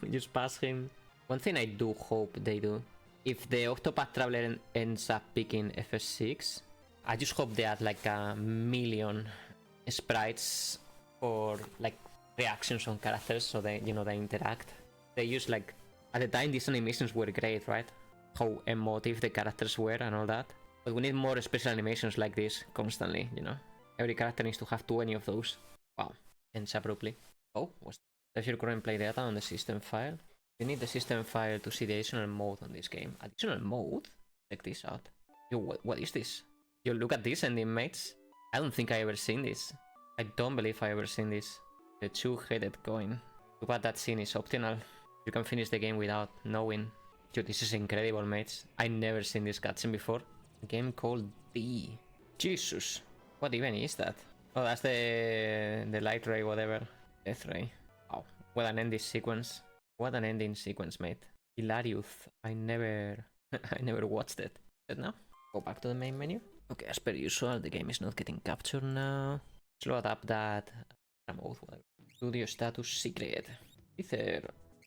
We just pass him. One thing I do hope they do, if the Octopath Traveler ends up picking FS6, I just hope they add like 1,000,000 sprites or like reactions on characters so they, you know, they interact. They use like, at the time these animations were great, right? How emotive the characters were and all that. But we need more special animations like this constantly, you know? Every character needs to have 20 of those. Wow. Ends abruptly. Oh, does your current play data on the system file? You need the system file to see the additional mode on this game. Additional mode? Check this out. Yo, what is this? Yo, look at this ending, mates. I don't think I ever seen this. I don't believe I ever seen this. The 2-headed coin. Too bad that scene is optional. You can finish the game without knowing. Dude, this is incredible, mates. I never seen this cutscene before. A game called D. Jesus. What even is that? Oh, that's the light ray, whatever. Death ray. Wow. What an ending sequence. What an ending sequence, mate. Hilarious. I never watched it. But now, go back to the main menu. Okay, as per usual, the game is not getting captured now. Slow up that mode, whatever. Studio status secret. Ether.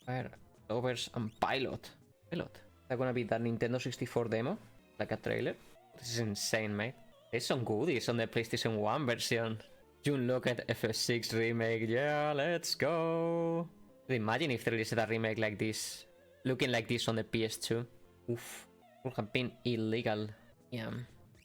Fire. Lovers and pilot. Pilot. Is that gonna be that Nintendo 64 demo? Like a trailer? This is insane, mate. There's some goodies on the PlayStation 1 version. You look at FS6 remake. Yeah, let's go. Imagine if they released a remake like this, looking like this on the PS2. Oof. Would have been illegal. Yeah.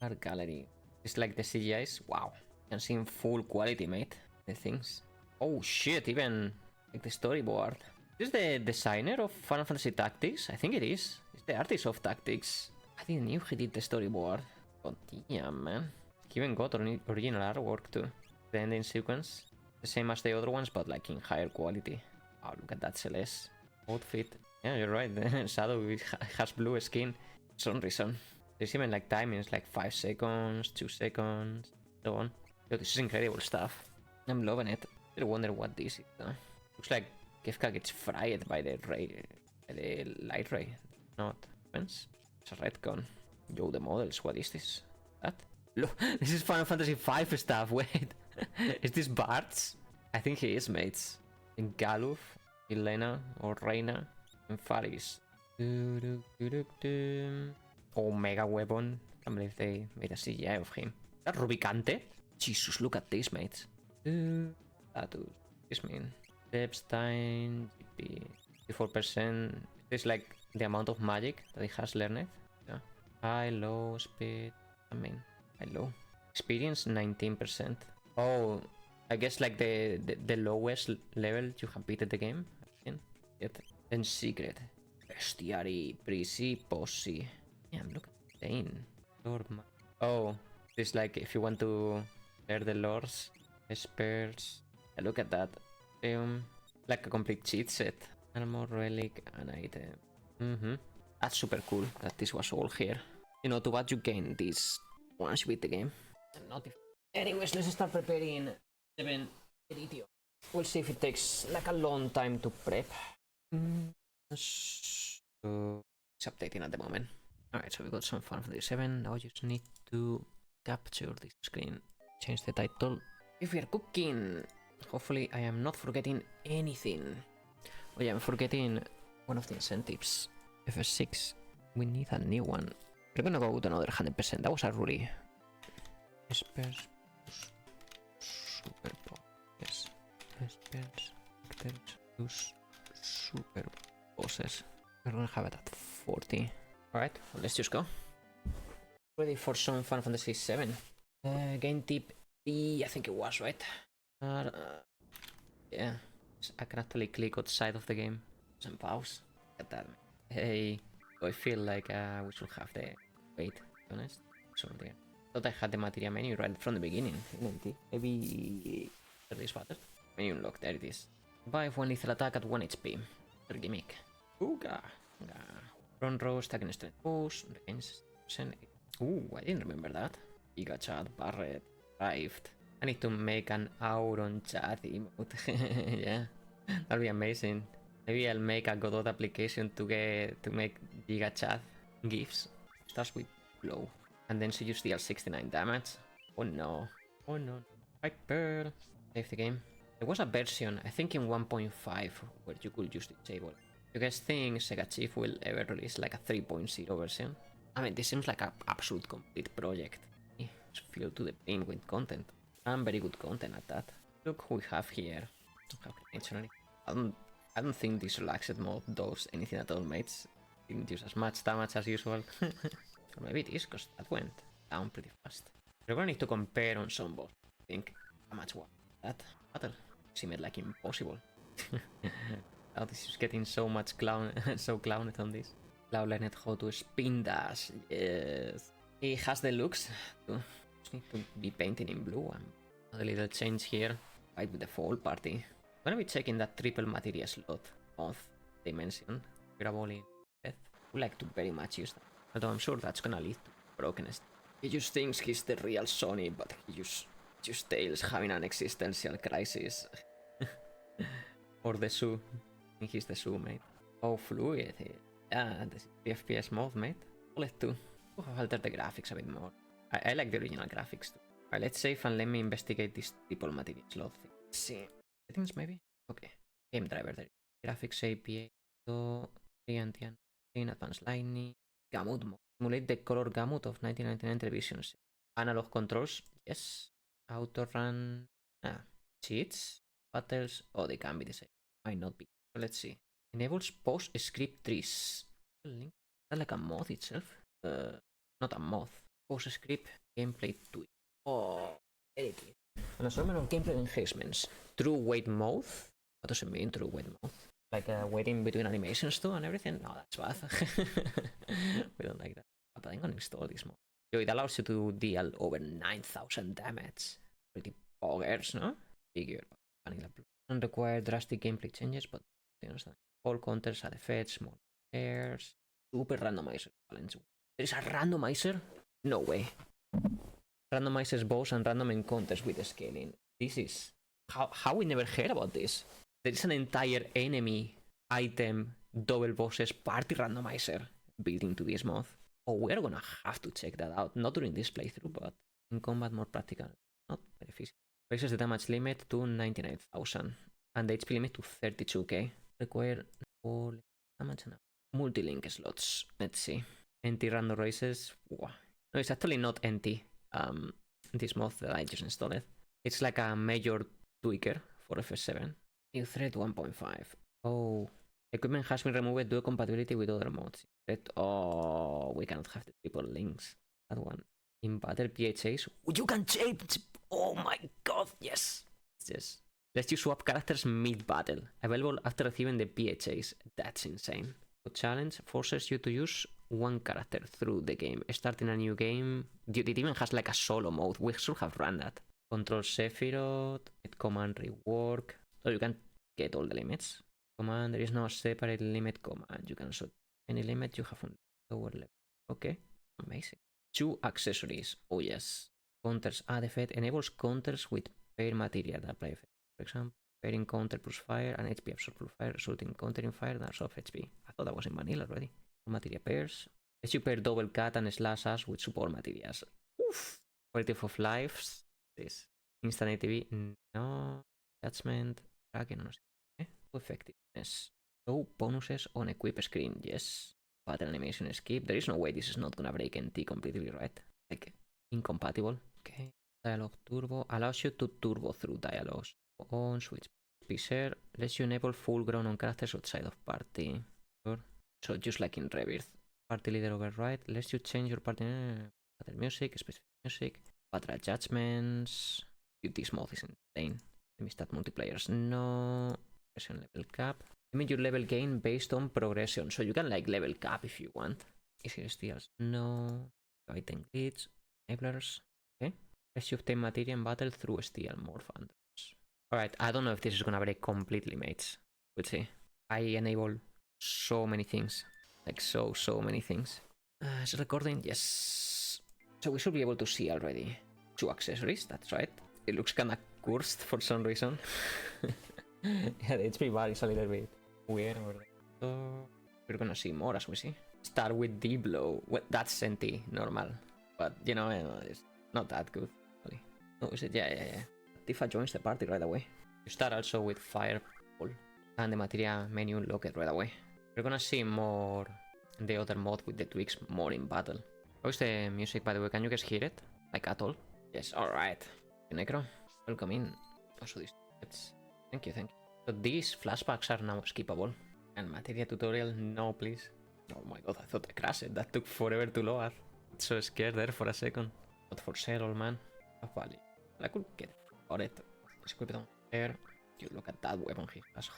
Art gallery. It's like the CGIs. Wow. You can see in full quality, mate. The things. Oh shit, even like the storyboard. Is this the designer of Final Fantasy Tactics? I think it is. It's the artist of Tactics. I didn't know he did the storyboard. Oh damn, man. He even got original artwork too. The ending sequence. The same as the other ones, but like in higher quality. Oh, look at that Celeste outfit. Yeah, you're right. Shadow has blue skin. For some reason. There's even like timings, like 5 seconds, 2 seconds, so on. Yo, this is incredible stuff. I'm loving it. I wonder what this is though. Looks like Kefka gets fried by the light ray. Not fence. It's a retcon. Yo, the models, what is this? That? Look, this is Final Fantasy V stuff, wait. Is this Bart's? I think he is, mates. In Galuf, Elena, or Reina, and Faris. Omega weapon. Can't believe they made a CGI of him. That Rubicante? Jesus, look at this, mates. Status. This mean. Epstein, GP. 54%. This is like the amount of magic that he has learned. Yeah. High, low, speed. I mean, high, low. Experience 19%. Oh, I guess like the lowest level you have beaten the game. Yet. Then secret. Bestiary, Prisi, Posse. Damn, look at Dane. Oh, this like if you want to learn the lores, spells. Look at that. Like a complete cheat set. Armor, relic, and item. That's super cool that this was all here. You know, to what you gain this once you beat the game. Not if... Anyways, let's start preparing 7 Edition. We'll see if it takes like a long time to prep. So it's updating at the moment. Alright, so we got some fun for the 7. Now you just need to capture this screen. Change the title. If we are cooking, hopefully I am not forgetting anything. Oh yeah, I'm forgetting one of the incentives. FS6. We need a new one. We're gonna go with another 100%. That was a really... Super yes. Super bosses. We're gonna have it at 40. Alright, well, let's just go. Ready for some Final Fantasy VII. Game tip B, I think it was, right? Yeah. I can actually click outside of the game and pause. Look at that. Hey, I feel like we should have the wait, to be honest. So there. Thought I had the materia menu right from the beginning. Maybe this button. Menu unlocked, there it is. Buy one lethal attack at 1 HP. Their gimmick. Ooga. Front row, stacking strength boost. Against. Ooh, I didn't remember that. Giga Chat, Barret, arrived. I need to make an Auron chat emote. Yeah, that'll be amazing. Maybe I'll make a Godot application to make Giga Chat gifs. Starts with low. And then she just deals 69 damage. Oh no. Oh no. Right, Pearl. Save the game. There was a version, I think in 1.5, where you could just disable. You guys think Sega Chief will ever release like a 3.0 version? I mean, this seems like an absolute complete project. It's filled to the brim with content. And very good content at that. Look who we have here. I don't think this relaxed mode does anything at all, mates. It didn't use as much damage as usual. Or maybe it is, because that went down pretty fast. We're gonna need to compare on some boss. I think how much was that battle seemed like impossible. Now this is getting so much so clowned on this. Cloud learned how to spin dash. Yes. He has the looks to just need to be painting in blue. And a little change here. Fight with the full party. I'm gonna be checking that triple materia slot of dimension. Graboly death. Would like to very much use that. Although I'm sure that's gonna lead to brokenness. He just thinks he's the real Sony, but he just tails having an existential crisis. Or the Sue. I think he's the Sue, mate. Oh, fluid. Yeah, the FPS mode, mate. Let's do. We'll have altered the graphics a bit more. I like the original graphics too. Alright, let's save and let me investigate this triple material slot thing. Let's see. Settings maybe? Okay. Game driver there. Graphics APA. So, anti-aliasing, advanced lighting. Gamut mode. Simulate the color gamut of 1999 televisions. Analog controls. Yes. Auto run. Cheats. Battles. Oh, they can be the same. Might not be. So let's see. Enables post script trees. Is that like a mod itself? Not a mod. Post script gameplay tweak. Oh, there it is. An assortment of gameplay enhancements. True wait mode. What does it mean, true wait mode? Like waiting between animations too and everything? No, that's bad. We don't like that. But I'm gonna install this mod. Yo, it allows you to deal over 9,000 damage. Pretty poggers, no? Figure. Vanilla Blue. Don't require drastic gameplay changes, but you understand. All counters are effects, small airs. Super randomizer challenge. There is a randomizer? No way. Randomizes boss and random encounters with scaling. This is... How we never heard about this? There is an entire enemy item double bosses party randomizer built into this mod. Oh, we're gonna have to check that out. Not during this playthrough, but in combat more practical. Not very feasible. Raises the damage limit to 99,000 and the HP limit to 32k. Require all damage and multi-link slots. Let's see. NT random raises. Wow. No, it's actually not NT. This mod that I just installed. It's like a major tweaker for FS7. New threat 1.5. Oh. Equipment has been removed due to compatibility with other mods. Oh, we cannot have the triple links. That one. In battle PHAs, you can change. Oh my god, yes. Yes. Let's you swap characters mid-battle. Available after receiving the PHAs. That's insane. The challenge forces you to use one character through the game. Starting a new game. It even has like a solo mode. We should have run that. Control Sephiroth. Get command rework. So you can get all the limits. Command, there is no separate limit command. You can also any limit you have on lower level. Okay, amazing. 2 accessories. Oh yes. Counters add effect enables counters with pair material that apply effect. For example, pairing counter plus fire and HP absorb plus fire, resulting in countering fire and absorb HP. I thought that was in vanilla already. Material pairs. Let's you pair double cut and slash us with support materials. Oof. Quality of life. This. Instant ATB. No. Judgment. Tracking. Okay. Effectiveness. So bonuses on equip screen. Yes. Battle animation skip. There is no way this is not gonna break NT completely, right? Like, incompatible. Okay. Dialogue turbo. Allows you to turbo through dialogues. On switch. Share. Lets you enable full grown on characters outside of party. Sure. So just like in Rebirth. Party leader override. Lets you change your party. Battle music. Specific music. Battle judgments. This mod is insane. Let me start multiplayers. No. Level cap. Limit your level gain based on progression. So you can like level cap if you want. Easier steals. No. Item glitch. Enablers. Okay. Let's obtain material in battle through steal. More fun. Alright, I don't know if this is gonna break completely, mates. We'll see. I enable so many things. Like so many things. Is it recording? Yes. So we should be able to see already 2 accessories, that's right. It looks kinda cursed for some reason. Yeah, the HP bar is a little bit weird over there. So we're gonna see more as we see. Start with D-Blow. Well, that's NT, normal. But, you know, it's not that good. Really. Oh, is it? Yeah. Tifa joins the party right away. You start also with Fireball. And the material menu locked right away. We're gonna see more the other mod with the tweaks more in battle. How's the music, by the way? Can you guys hear it? Like at all? Yes, alright. Necro, welcome in. Also these tickets. Thank you. So these flashbacks are now skippable. And material tutorial, no please. Oh my god, I thought I crashed. That took forever to load. I'm so scared there for a second. Not for sale, old man. Value. I could get got it. Let's equip it on there. You look at that weapon he has.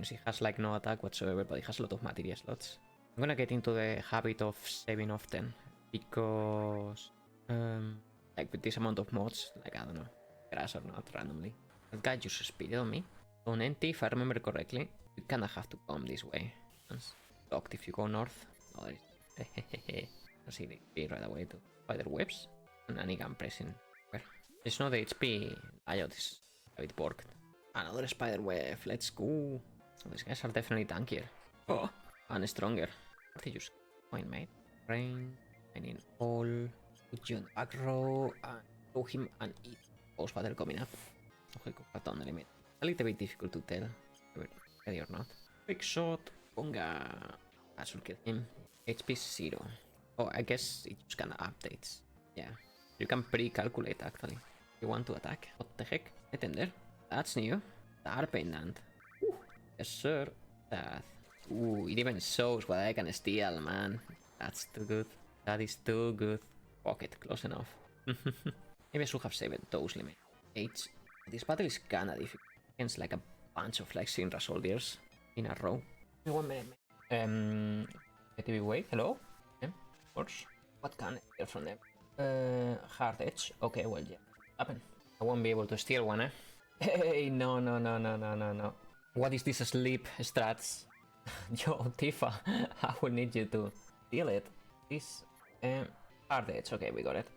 He has like no attack whatsoever, but he has a lot of material slots. I'm gonna get into the habit of saving often. Because like with this amount of mods, like I don't know, crash or not randomly. That guy just speeded on me. On NT, if I remember correctly, you kinda have to come this way. It's locked if you go north. Oh, there is. I see the HP right away to spider webs. And any gun pressing. Where? It's not the HP layout is a bit borked. Another spider web, let's go. Oh, these guys are definitely tankier. Oh, and stronger. What did you point, mate? Rain, I need all. Put you on the back row and throw him and eat. Post battle coming up. Okay, cut down the limit. A little bit difficult to tell whether ready or not. Big shot, Bonga. That should kill him. HP 0. Oh, I guess it just kinda updates. Yeah, you can pre-calculate actually. You want to attack? What the heck? Tender. That's new. Dark Pendant. Yes, sir. That. Ooh, it even shows what I can steal, man. That's too good. That is too good. Pocket, close enough. Maybe I should have saved those limits. H. This battle is kinda difficult. Against like a bunch of like Shinra soldiers in a row. 1 minute. ATV wait, hello? Yeah, of course. What can I get from them? Hard edge. Okay, well, yeah. Happen. I won't be able to steal one, eh? Hey, no. What is this sleep strats? Yo, Tifa, I will need you to steal it. This, hard edge. Okay, we got it.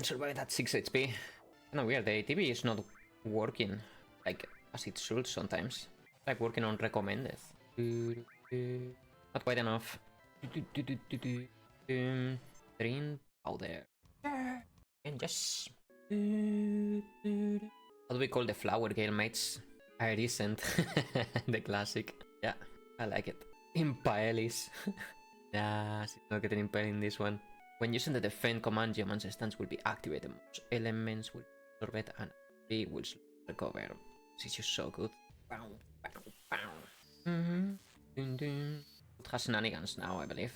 Survived at 6 HP. Kinda weird, the ATV is not working like as it should sometimes. Like working on recommended. Not quite enough. Green powder. And just How do we call the flower gale, mates? Iridescent. The classic. Yeah, I like it. Impaelis. Yeah, she's not getting impaled in this one. When using the defend command, Geomancer's stance will be activated. Most elements will absorb it and he will recover. This is just so good. Bow, bow, bow. It has shenanigans now, I believe.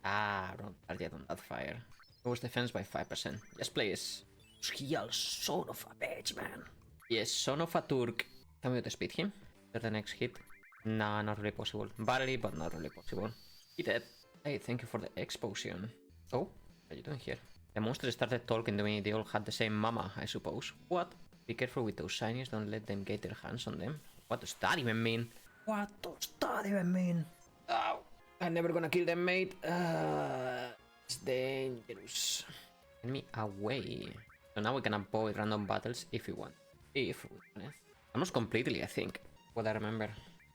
Ah, wrong target on that fire. Goes defense by 5%. Yes, please. Heal, son of a bitch, man. Yes, son of a Turk. Can we speed him? For the next hit? Nah, not really possible. Barely, but not really possible. He dead. Hey, thank you for the explosion. Oh, what are you doing here? The monster started talking to me. They all had the same mama, I suppose. What? Be careful with those shinies. Don't let them get their hands on them. What does that even mean? What does that even mean? Oh, I'm never gonna kill them, mate. It's dangerous. Get me away. So now we can avoid random battles if we want. If we want. Almost completely, I think. What I remember.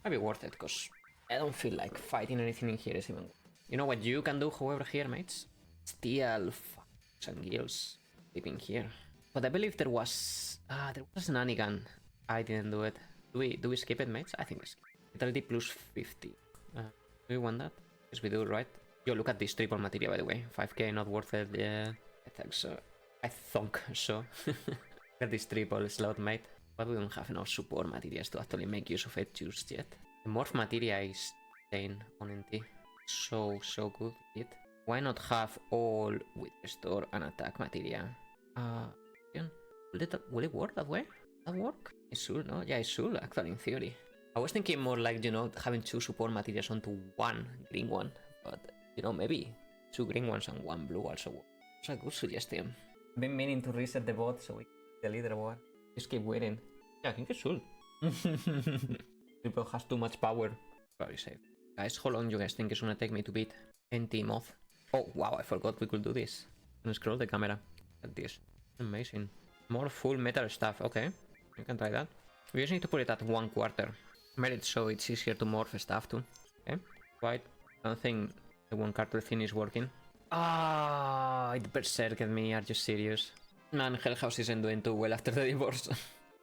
Might be worth it, because I don't feel like fighting anything in here is even. You know what you can do, however, here, mates? Steal fucks and gills living here. But I believe there was a shenanigan. I didn't do it. Do we skip it, mates? I think we skip it. Vitality plus 50. Do we want that? Yes, we do, right? Yo, look at this triple materia, by the way. 5k, not worth it. Yeah, I think so. I think so. Look at this triple slot, mate. But we don't have enough support materials to actually make use of it just yet. The morph materia is insane on NT. So good with it. Why not have all with restore and attack materia? Will it work that way? That work? It should, no? Yeah, it should actually, in theory. I was thinking more like, you know, having 2 support materials onto 1 green one. But, you know, maybe 2 green ones and 1 blue also work. It's a good suggestion. I've been meaning to reset the bot so we can the leaderboard. Just keep waiting. Yeah, I think it should. People has too much power. Very safe. Guys, how long do you guys think it's gonna take me to beat NT Moth? Oh, wow, I forgot we could do this. And scroll the camera. Look at this. Amazing. More full metal stuff. Okay, you can try that. We just need to put it at 1/4. Made it so it's easier to morph stuff too. Okay, right. I don't think the 1/4 thing is working. Ah, it berserked me. Are you serious? Man, Hellhouse isn't doing too well after the divorce.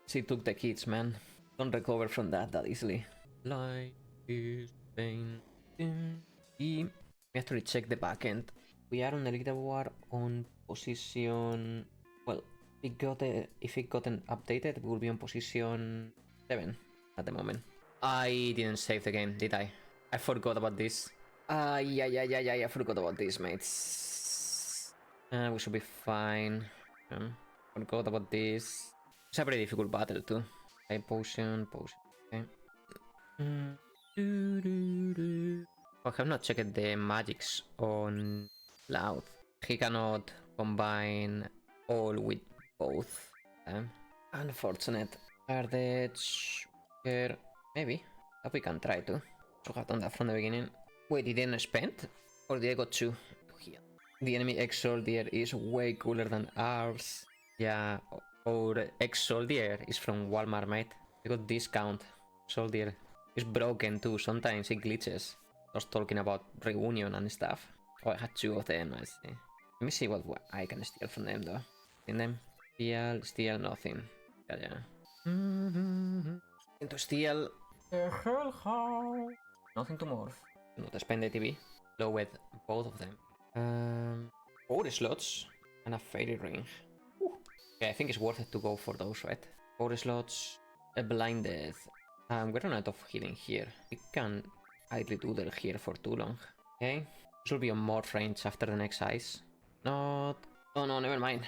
She took the kids, man. Don't recover from that easily. Life is pain. We have to recheck the backend. We are on the leaderboard on position. Well, if it gotten updated, we will be on position 7 at the moment. I didn't save the game, did I? I forgot about this. Yeah, I forgot about this, mates. We should be fine. Forgot about this. It's a very difficult battle too. Okay, potion. Okay. I have not checked the magics on Loud. He cannot combine all with both. Unfortunate. Ardage. Here. Maybe. But we can try to. So have done that from the beginning. Wait, he didn't spend? Or did I got 2 to heal? The enemy ex-soldier is way cooler than ours. Yeah, our ex-soldier is from Walmart, mate. I got discount. Soldier is broken too, sometimes it glitches. I was talking about reunion and stuff. Oh, I had 2 of them, I see. Let me see what I can steal from them though. In them. Steal nothing. Yeah. Into steal. Hell, nothing to morph. Not spend the TV. Low with both of them. 4 slots and a fairy ring. Okay, I think it's worth it to go for those, right? 4 slots, a blinded. We're running out of healing here. We can idly doodle here for too long. Okay, this will be on morph range after the next ice. Not. Oh no, never mind.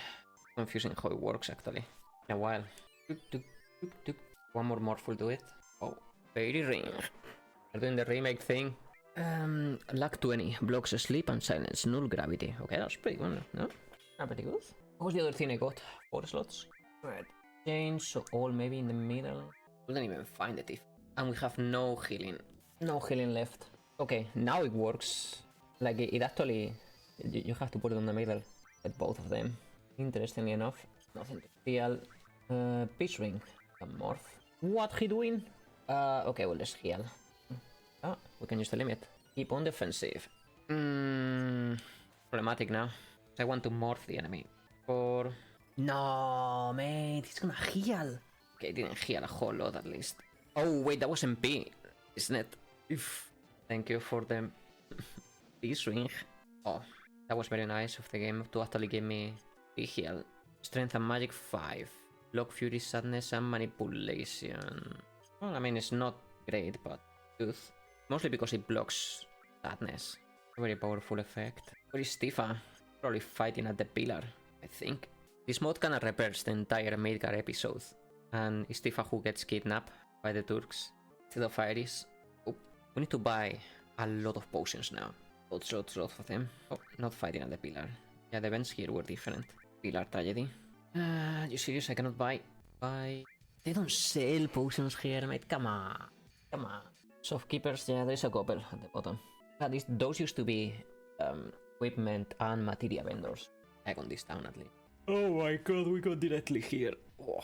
Confusing how it works actually. In a while. One more morph will do it. Oh, fairy ring. We're doing the remake thing. Luck 20 blocks sleep and silence, null gravity. Okay, that's pretty good, no? Not pretty good. What was the other thing I got? 4 slots. Right. Change, so all maybe in the middle. Couldn't even find it if. And we have no healing. No healing left. Okay, now it works. Like it actually. You have to put it on the middle. With both of them. Interestingly enough. Nothing to heal. Peace ring. A morph. What he doing? Okay, we'll just heal. We can use the limit. Keep on defensive. Problematic now. I want to morph the enemy. 4. No, mate, he's gonna heal. Okay, didn't heal a whole lot at least. Oh, wait, that was MP, isn't it? If. Thank you for the peace ring. Oh, that was very nice of the game to actually give me the heal. Strength and Magic 5. Block, Fury, Sadness, and Manipulation. Well, I mean, it's not great, but good. Mostly because it blocks Sadness. A very powerful effect. Where is Tifa? Probably fighting at the pillar, I think. This mod kinda repairs the entire Midgar episode. And it's Tifa who gets kidnapped by the Turks instead of Iris. Oh, we need to buy a lot of potions now. Lots of them. Oh, not fighting at the pillar. Yeah, the events here were different. Pillar tragedy. You serious? I cannot buy. They don't sell potions here, mate. Come on. Come on. Shopkeepers, yeah, there's a couple at the bottom. Those used to be equipment and materia vendors. Back on this town at least. Oh my god, we go directly here. Oh,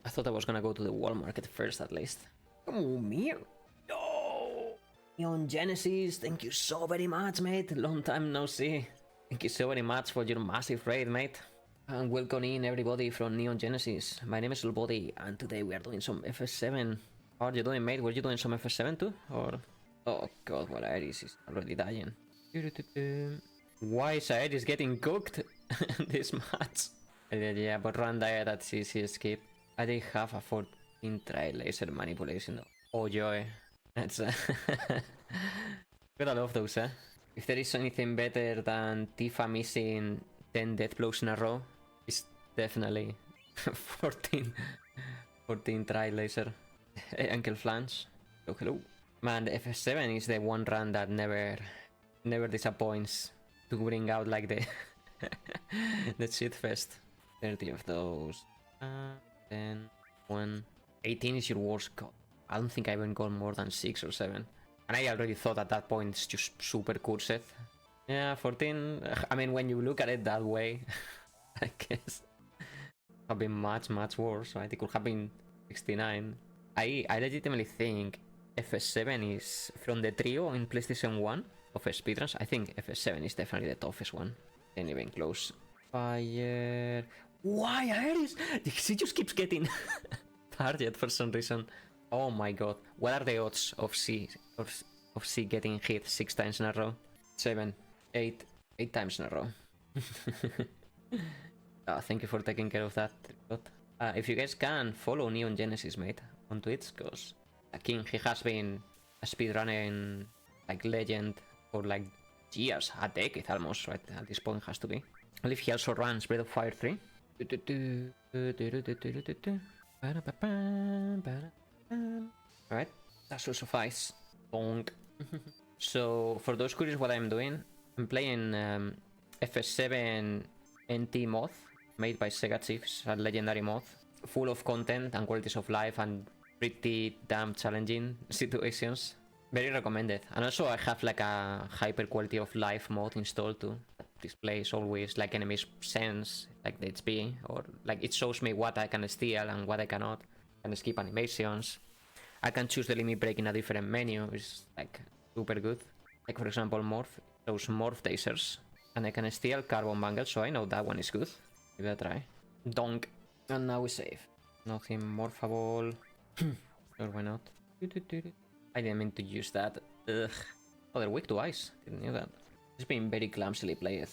I thought I was gonna go to the wall market first at least. Come here. Oh, Neon Genesis, thank you so very much, mate. Long time no see. Thank you so very much for your massive raid, mate. And welcome in everybody from Neon Genesis. My name is Ulbody, and today we are doing some FS7. How are you doing, mate? Were you doing some FS7 too? Or... Oh god, well, Iris is already dying. Why is Iris getting cooked this match? Yeah, but run diet, that's easy escape. I did have a 14 try laser manipulation though. Oh joy. That's gotta love those, eh? If there is anything better than Tifa missing 10 death blows in a row, it's definitely 14 try laser. Ankle flange. Oh, hello. Man, the FS7 is the one run that never disappoints to bring out like the the shit fest. 30 of those. 10, 1. 18 is your worst god. I don't think I even got more than 6 or 7. And I already thought at that point it's just super cursed. Yeah, 14. I mean, when you look at it that way, I guess it have been much worse, right? It could have been 69. I legitimately think FS7 is, from the trio in PlayStation 1 of speedruns, I think FS7 is definitely the toughest one. Ain't even close. Fire. Why, Iris? She just keeps getting target for some reason. Oh my god. What are the odds of she getting hit 6 times in a row? 7, 8 times in a row. Thank you for taking care of that. If you guys can, follow Neon Genesis, mate, on Twitch, because King, he has been a speedrunning like legend for like years, a decade almost, right? At this point has to be. I believe he also runs Breath of Fire 3. Alright, that should suffice. Bonk. So, for those curious what I'm doing, I'm playing FS7 NT mod, made by Sega Chiefs, a legendary mod, full of content and qualities of life and pretty damn challenging situations. Very recommended. And also I have like a hyper quality of life mode installed too. Displays always like enemies sense, like the HP, or like it shows me what I can steal and what I cannot. I can skip animations. I can choose the limit break in a different menu, it's like super good. Like for example morph, those morph tasers. And I can steal carbon bangles, so I know that one is good. Give it a try. Donk. And now we save. Nothing morphable. Sure, why not? I didn't mean to use that. Ugh. Oh, they're weak to ice. Didn't know that. It's been very clumsily played.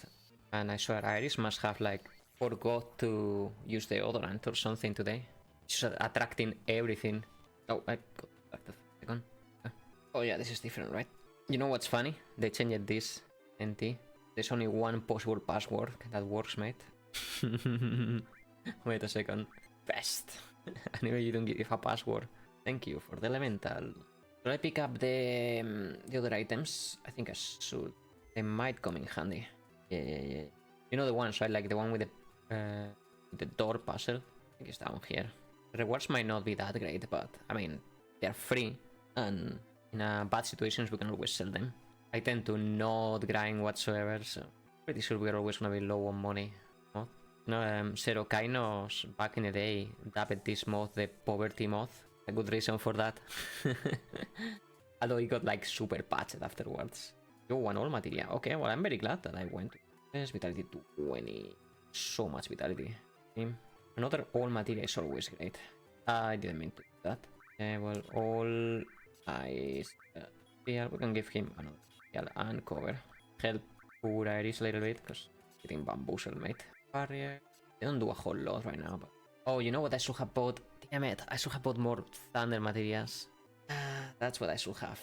And I swear Iris must have like forgot to use the odorant or something today. She's attracting everything. Oh, I got back the second. Oh yeah, this is different, right? You know what's funny? They changed this NT. There's only one possible password that works, mate. Wait a second. Best. Anyway, you don't give a password. Thank you for the elemental. Should I pick up the other items? I think I should. They might come in handy. Yeah. You know the ones, right? Like the one with the door puzzle. I think it's down here. The rewards might not be that great, but I mean, they're free. And in bad situations, we can always sell them. I tend to not grind whatsoever, so pretty sure we're always gonna be low on money. No, Zero Kainos back in the day dubbed this mod the poverty mod. A good reason for that. Although it got like super patched afterwards. You won all material. Okay, well I'm very glad that I went to this. Vitality 20. So much vitality. Another all material is always great. I didn't mean to do that. Well, all ice. Yeah, we can give him another heal and cover. Help poor Iris a little bit, because getting bamboozled, mate. Barrier. They don't do a whole lot right now, but... Oh, you know what I should have bought? Damn it, I should have bought more thunder materials. That's what I should have.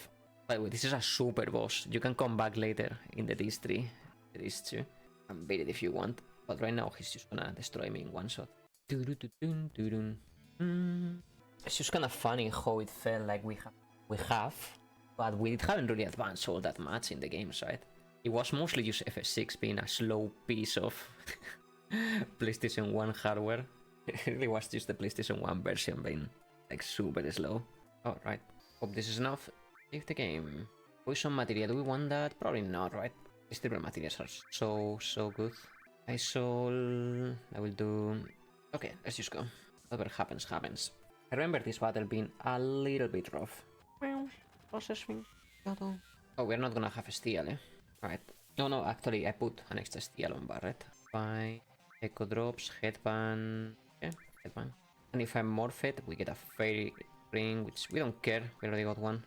By the way, this is a super boss. You can come back later in the T3. There is two. And beat it if you want. But right now, he's just gonna destroy me in one shot. It's just kind of funny how it felt like we have, but we haven't really advanced all that much in the games, right? It was mostly just FS6 being a slow piece of PlayStation 1 hardware. It really was just the PlayStation 1 version being like super slow. Oh, right. Hope this is enough. Save the game. Poison material, do we want that? Probably not, right? Stable materials are so good. Isol, I will do... Okay, let's just go. Whatever happens, happens. I remember this battle being a little bit rough. Oh, we're not gonna have a steal, eh? Right. No, actually, I put an extra steal on Barret. Fine. Echo drops, headband. Okay, headband. And if I'm morphed, we get a fairy ring, which we don't care. We already got one.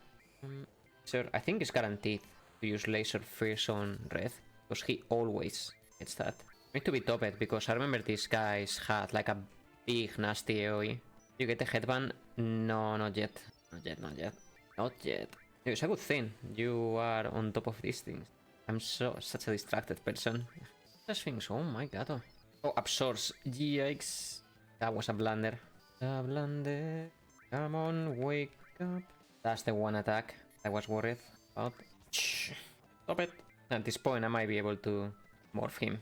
Sir, I think it's guaranteed to use laser first on Red, because he always gets that. Need to be topped, because I remember these guys had like a big nasty AoE. You get the headband? No, not yet. Not yet. It's a good thing. You are on top of these things. I'm such a distracted person. Those things, oh my god. Oh, absorbs. Yikes. That was a blunder. A blunder. Come on, wake up. That's the one attack I was worried about. Stop it. At this point, I might be able to morph him.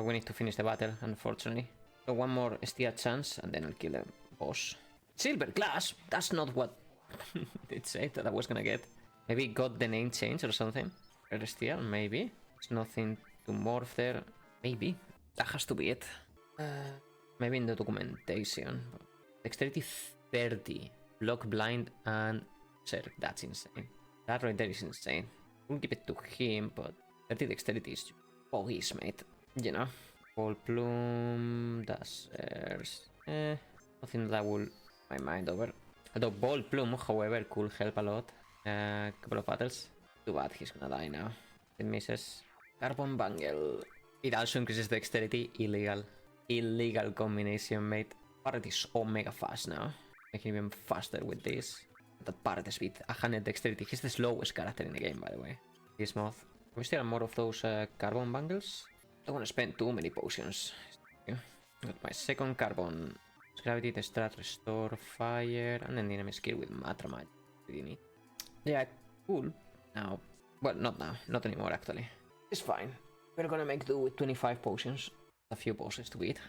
We need to finish the battle, unfortunately. So one more steal chance, and then I'll kill the boss. Silver glass? That's not what it said that I was gonna get. Maybe got the name changed or something. Rare steal, maybe. There's nothing to morph there. Maybe. That has to be it. Maybe in the documentation. Dexterity 30. Block blind and Berserk. That's insane. That right there is insane. We'll give it to him, but 30 dexterity is bogus, mate. You know. Ball plume, dashers. Nothing that will my mind over. Although ball plume, however, could help a lot. Couple of battles. Too bad he's gonna die now. It misses. Carbon bangle. It also increases dexterity. Illegal combination, mate. Parrot is omega fast now. Making him even faster with this. That Parrot is with 100 dexterity. He's the slowest character in the game, by the way. This moth. We still have more of those carbon bangles. Don't want to spend too many potions. Got my second carbon. Gravity, the strat, restore, fire, and then the enemy skill with Matra Magic. Really neat. Yeah, cool. Now, well, not now. Not anymore, actually. It's fine. We're gonna make do with 25 potions. A few bosses to beat.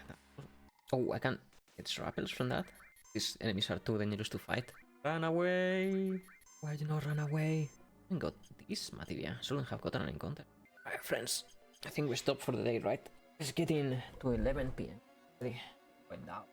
Oh, I can get rappels from that. These enemies are too dangerous to fight. Run away! Why did you not run away? I got this materia. Shouldn't have gotten an encounter. Alright, friends. I think we stopped for the day, right? It's getting to 11 PM. Really went down.